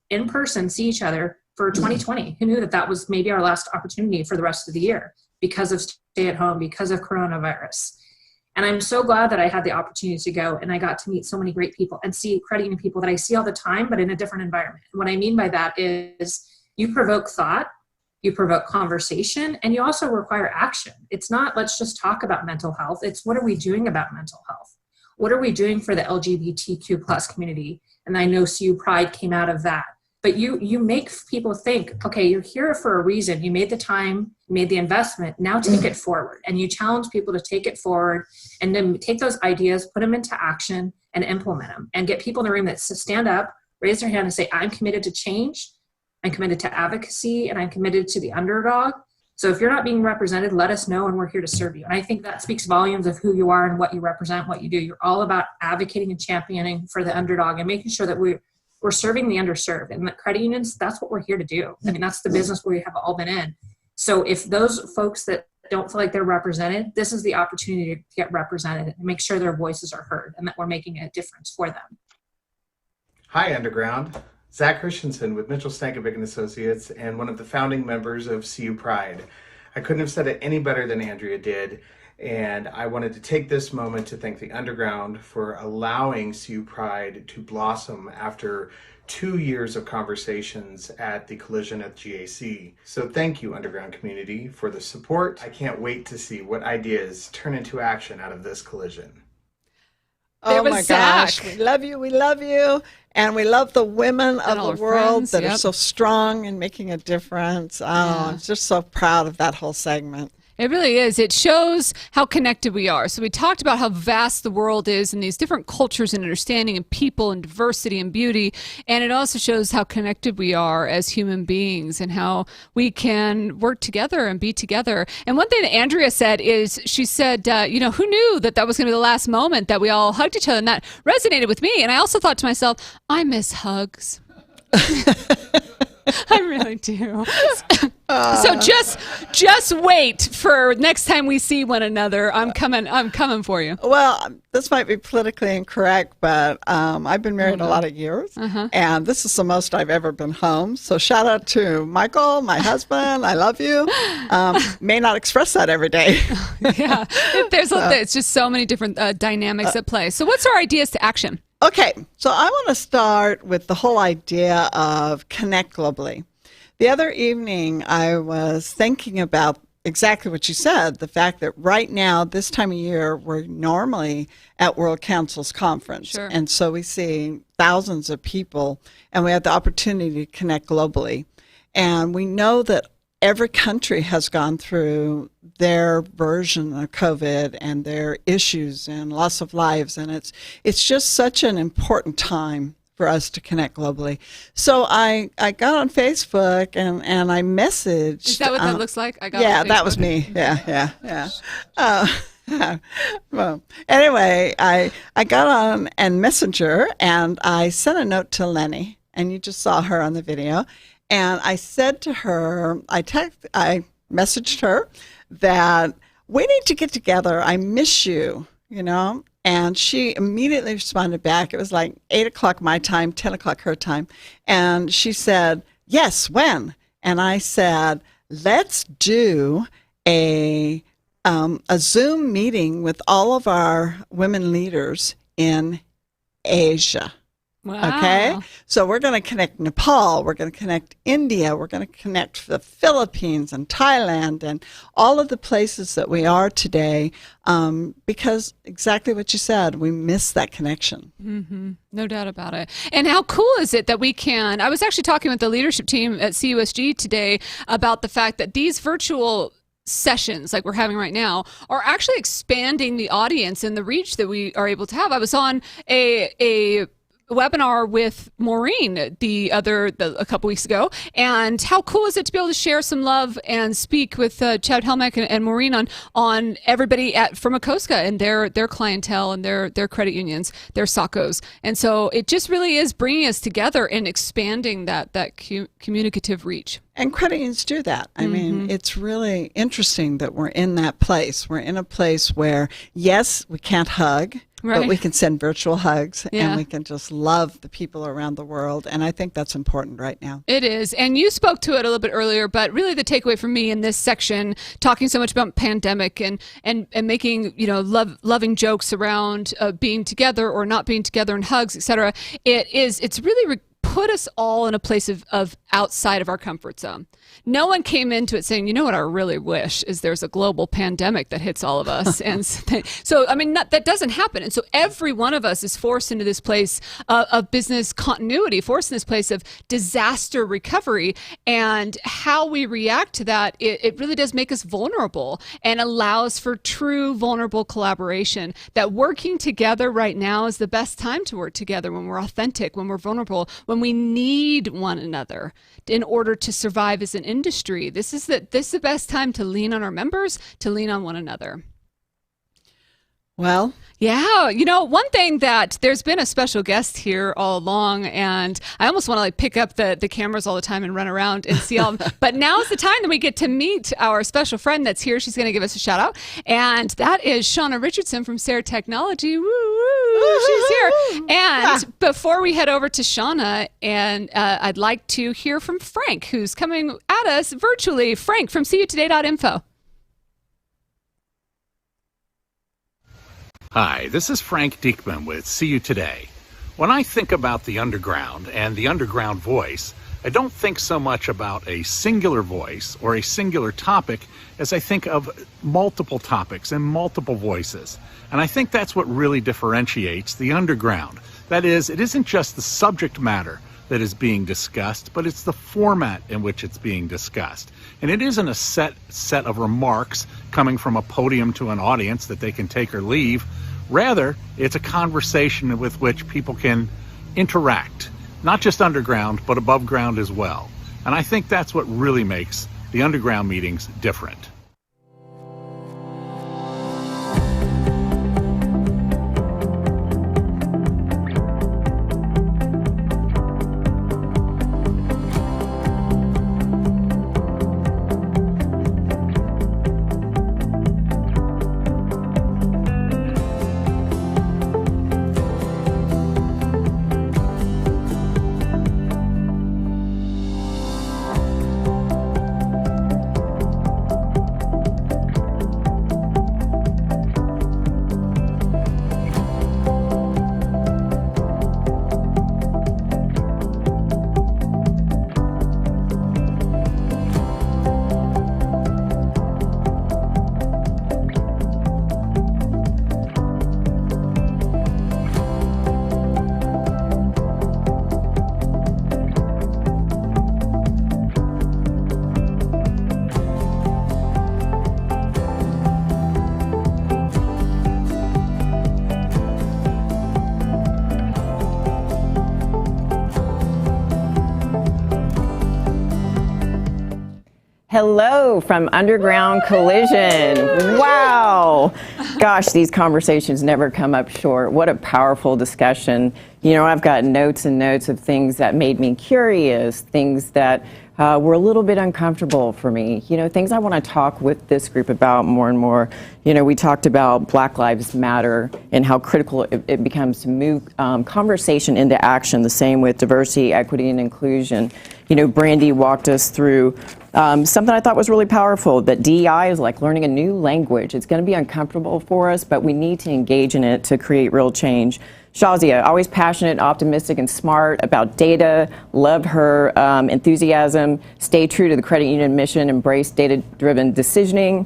in person see each other for 2020? Who knew that that was maybe our last opportunity for the rest of the year because of stay at home, because of coronavirus? And I'm so glad that I had the opportunity to go and I got to meet so many great people and see credit union people that I see all the time, but in a different environment. And what I mean by that is you provoke thought, you provoke conversation, and you also require action. It's not, let's just talk about mental health. It's what are we doing about mental health? What are we doing for the LGBTQ plus community? And I know CU Pride came out of that. But you make people think, okay, you're here for a reason. You made the time, you made the investment, now take it forward. And you challenge people to take it forward and then take those ideas, put them into action and implement them and get people in the room that stand up, raise their hand and say, I'm committed to change. I'm committed to advocacy and I'm committed to the underdog. So if you're not being represented, let us know and we're here to serve you. And I think that speaks volumes of who you are and what you represent, what you do. You're all about advocating and championing for the underdog and making sure that we're serving the underserved. And the credit unions, that's what we're here to do. I mean, that's the business we have all been in. So if those folks that don't feel like they're represented, this is the opportunity to get represented and make sure their voices are heard and that we're making a difference for them. Hi, Underground. Zach Christensen with Mitchell Stankovic and Associates and one of the founding members of CU Pride. I couldn't have said it any better than Andrea did. And I wanted to take this moment to thank the Underground for allowing CU Pride to blossom after 2 years of conversations at the collision at GAC. So thank you, Underground community, for the support. I can't wait to see what ideas turn into action out of this collision. Oh my gosh, we love you, and we love the women of the world that are so strong and making a difference. Oh, I'm just so proud of that whole segment. It really is. It shows how connected we are. So we talked about how vast the world is and these different cultures and understanding and people and diversity and beauty. And it also shows how connected we are as human beings and how we can work together and be together. And one thing that Andrea said is she said, who knew that that was going to be the last moment that we all hugged each other? And that resonated with me. And I also thought to myself, I miss hugs. I really do. So just wait for next time we see one another. I'm coming for you. Well, this might be politically incorrect, but I've been married a lot of years, and this is the most I've ever been home. So shout out to Michael, my husband. I love you. May not express that every day. Yeah, it's just so many different dynamics at play. So what's our ideas to action? Okay, so I want to start with the whole idea of connect globally. The other evening, I was thinking about exactly what you said, the fact that right now, this time of year, we're normally at World Council's conference. Sure. And so we see thousands of people, and we have the opportunity to connect globally. And we know that every country has gone through their version of COVID and their issues and loss of lives. And it's just such an important time for us to connect globally. So I got on Facebook and I messaged. Is that what that looks like? Yeah, that was me. Yeah. Well, anyway, I got on and Messenger, and I sent a note to Lenny, and you just saw her on the video. And I said to her, I messaged her that we need to get together. I miss you, you know. And she immediately responded back. It was like 8 o'clock my time, 10 o'clock her time. And she said, yes, when? And I said, let's do a Zoom meeting with all of our women leaders in Asia. Wow. Okay, so we're going to connect Nepal, we're going to connect India, we're going to connect the Philippines and Thailand and all of the places that we are today, because exactly what you said, we miss that connection. Mm-hmm. No doubt about it. And how cool is it that we can, I was actually talking with the leadership team at CUSG today about the fact that these virtual sessions like we're having right now are actually expanding the audience and the reach that we are able to have. I was on a webinar with Maureen a couple weeks ago, and how cool is it to be able to share some love and speak with Chad Helmick and Maureen on everybody from Akoska and their clientele and their credit unions, their SACOs. And so it just really is bringing us together and expanding that communicative reach. And credit unions do that. I mean, it's really interesting that we're in that place. We're in a place where, yes, we can't hug, but we can send virtual hugs, and we can just love the people around the world. And I think that's important right now. It is. And you spoke to it a little bit earlier, but really the takeaway for me in this section, talking so much about pandemic and making, loving jokes around being together or not being together and hugs, etc. It's really put us all in a place of outside of our comfort zone. No one came into it saying, you know what I really wish is there's a global pandemic that hits all of us. And so, I mean, that doesn't happen. And so every one of us is forced into this place of business continuity, forced in this place of disaster recovery. And how we react to that, it really does make us vulnerable and allows for true vulnerable collaboration. That working together right now is the best time to work together, when we're authentic, when we're vulnerable, when we need one another in order to survive as an industry. This is the best time to lean on our members, to lean on one another. Well, yeah, one thing that there's been a special guest here all along, and I almost want to pick up the cameras all the time and run around and see all of them. But now is the time that we get to meet our special friend that's here. She's going to give us a shout out, and that is Shauna Richardson from Sarah Technology. Woo, woo, she's here. And before we head over to Shauna, and I'd like to hear from Frank, who's coming at us virtually. Frank from CUtoday.info. Hi, this is Frank Diekman with See You Today. When I think about the underground and the underground voice, I don't think so much about a singular voice or a singular topic as I think of multiple topics and multiple voices. And I think that's what really differentiates the underground. That is, it isn't just the subject matter that is being discussed, but it's the format in which it's being discussed. And it isn't a set of remarks coming from a podium to an audience that they can take or leave. Rather, it's a conversation with which people can interact, not just underground, but above ground as well. And I think that's what really makes the underground meetings different. Hello from Underground Collision. Wow. Gosh, these conversations never come up short. What a powerful discussion. You know, I've got notes and notes of things that made me curious, things that were a little bit uncomfortable for me. You know, things I want to talk with this group about more and more. You know, we talked about Black Lives Matter and how critical it becomes to move conversation into action, the same with diversity, equity, and inclusion. You know, Brandy walked us through something I thought was really powerful, that DEI is like learning a new language. It's going to be uncomfortable for us, but we need to engage in it to create real change. Shazia, always passionate, optimistic, and smart about data. Love her enthusiasm. Stay true to the credit union mission. Embrace data-driven decisioning.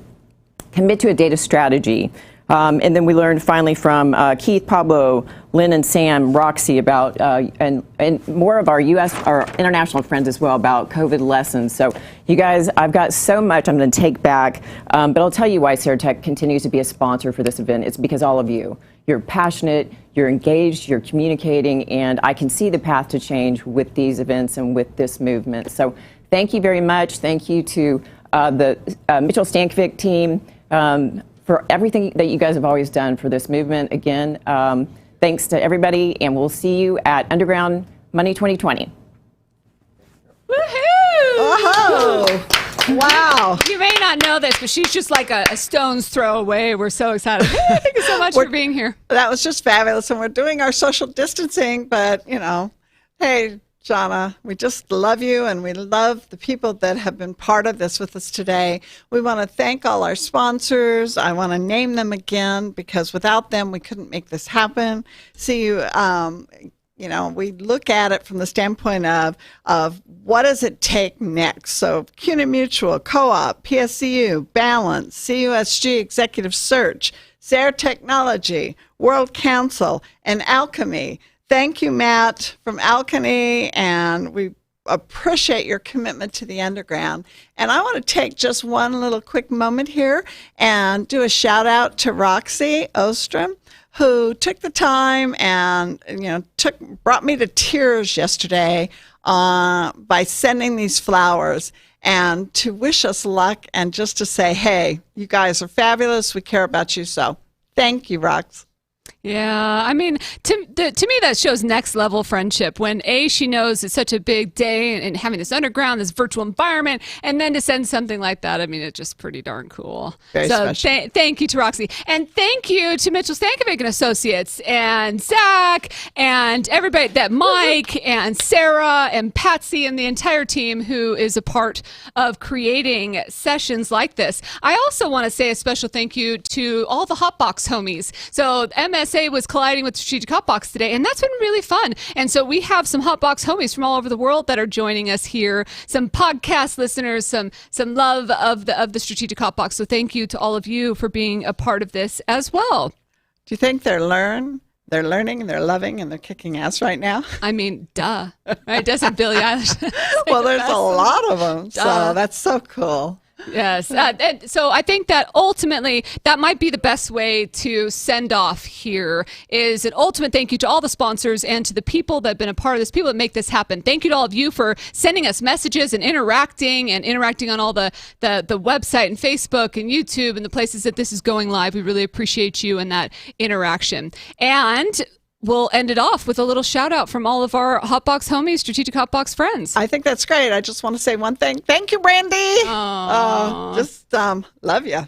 Commit to a data strategy. And then we learned finally from Keith, Pablo, Lynn, and Sam, Roxy about, and more of our international friends as well, about COVID lessons. So you guys, I've got so much I'm going to take back, but I'll tell you why Ceratech continues to be a sponsor for this event. It's because all of you. You're passionate, you're engaged, you're communicating, and I can see the path to change with these events and with this movement. So thank you very much. Thank you to the Mitchell Stankovic team for everything that you guys have always done for this movement. Again, thanks to everybody, and we'll see you at Underground Money 2020. Woohoo! Oh, wow. You may not know this, but she's just like a stone's throw away. We're so excited. Thank you so much for being here. That was just fabulous. And we're doing our social distancing, but, you know, hey, Jana, we just love you, and we love the people that have been part of this with us today. We want to thank all our sponsors. I want to name them again because without them, we couldn't make this happen. You know, we look at it from the standpoint of what does it take next? So CUNA Mutual, Co-op, PSCU, Balance, CUSG Executive Search, Sarah Technology, World Council, and Alchemy. Thank you, Matt, from Alchemy, and we appreciate your commitment to the underground. And I want to take just one little quick moment here and do a shout out to Roxy Ostrom, who took the time and, you know, brought me to tears yesterday by sending these flowers and to wish us luck and just to say, hey, you guys are fabulous. We care about you. So thank you, Rox. Yeah, I mean, to me that shows next level friendship when she knows it's such a big day and having this underground, this virtual environment, and then to send something like that, I mean, it's just pretty darn cool. Very special. Thank you to Roxy, and thank you to Mitchell Stankovic and Associates, and Zach, and everybody, that Mike, and Sarah, and Patsy, and the entire team who is a part of creating sessions like this. I also want to say a special thank you to all the Hotbox homies. So MSA was colliding with Strategic Hotbox today, and that's been really fun. And so we have some Hotbox homies from all over the world that are joining us here, some podcast listeners, some love of the Strategic Hotbox. So thank you to all of you for being a part of this as well. Do you think they're learning, they're loving, and they're kicking ass right now? I mean, duh. Right? Doesn't Billie Eilish? Well, there's a lot of them, so that's so cool. Yes. And so I think that ultimately that might be the best way to send off here is an ultimate thank you to all the sponsors and to the people that have been a part of this, people that make this happen. Thank you to all of you for sending us messages and interacting on all the website and Facebook and YouTube and the places that this is going live. We really appreciate you and that interaction. And we'll end it off with a little shout out from all of our Hotbox homies, Strategic Hotbox friends. I think that's great. I just want to say one thing. Thank you, Brandy. Love you.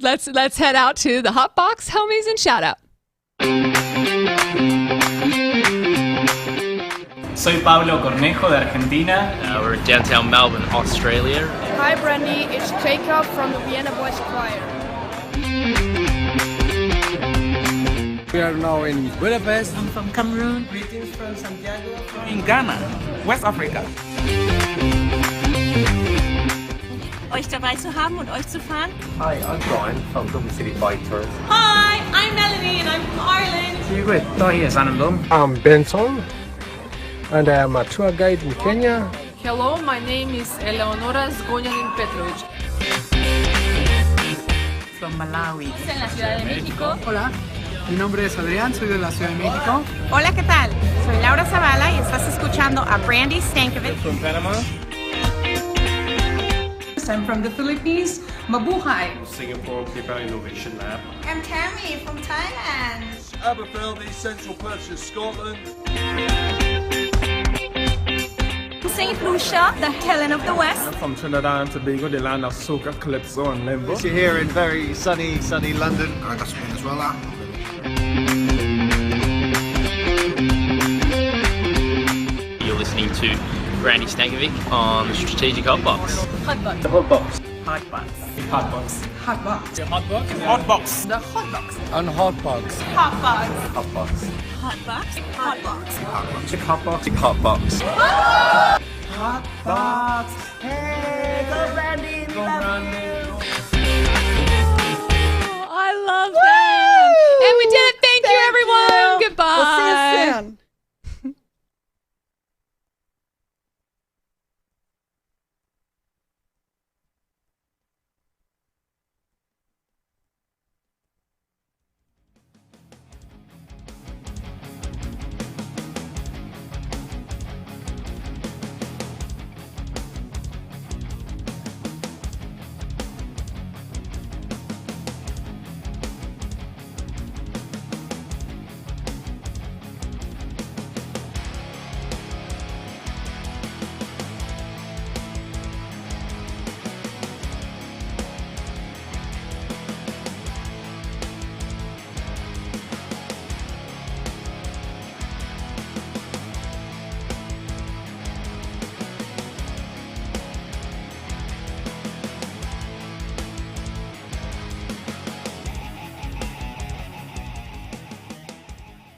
Let's head out to the Hotbox homies and shout out. Soy Pablo Cornejo de Argentina. We're in downtown Melbourne, Australia. Hi, Brandy. It's Jacob from the Vienna Boys Choir. We are now in Budapest. I'm from Cameroon. Greetings from Santiago. In Ghana, West Africa. Euch dabei zu haben und euch zu fahren. Hi, I'm Brian from Dublin City Bike Tours. Hi, I'm Melanie and I'm from Ireland. I'm Benson and I am a tour guide in Kenya. Hello, my name is Eleonora Zgonyanin Petrovic. From Malawi. En la Ciudad de México. Hola. Mi nombre es Adrián, soy de la Ciudad de México. Hola, ¿qué tal? Soy Laura Zavala y estás escuchando a Brandy Stankovic. From Panama. Philippines. I'm from the Philippines. Mabuhay. Singapore People Innovation Lab. I'm Tammy from Thailand. Aberfeldy, Central Purchase, Scotland. St. Lucia, the Helen of the West. I'm from Trinidad and Tobago, the land of soca, calypso, and limbo. You're here in very sunny London. Caracas, Venezuela. You're listening to Randy Stankovic on the Strategic Hotbox. Hotbox. The Hotbox. Hotbox. Hotbox. Hotbox. The Hotbox. Hotbox. The Hotbox. On Hotbox. Hotbox. Hotbox. Hotbox. Hotbox. Hotbox. Hotbox. Hotbox. Hotbox.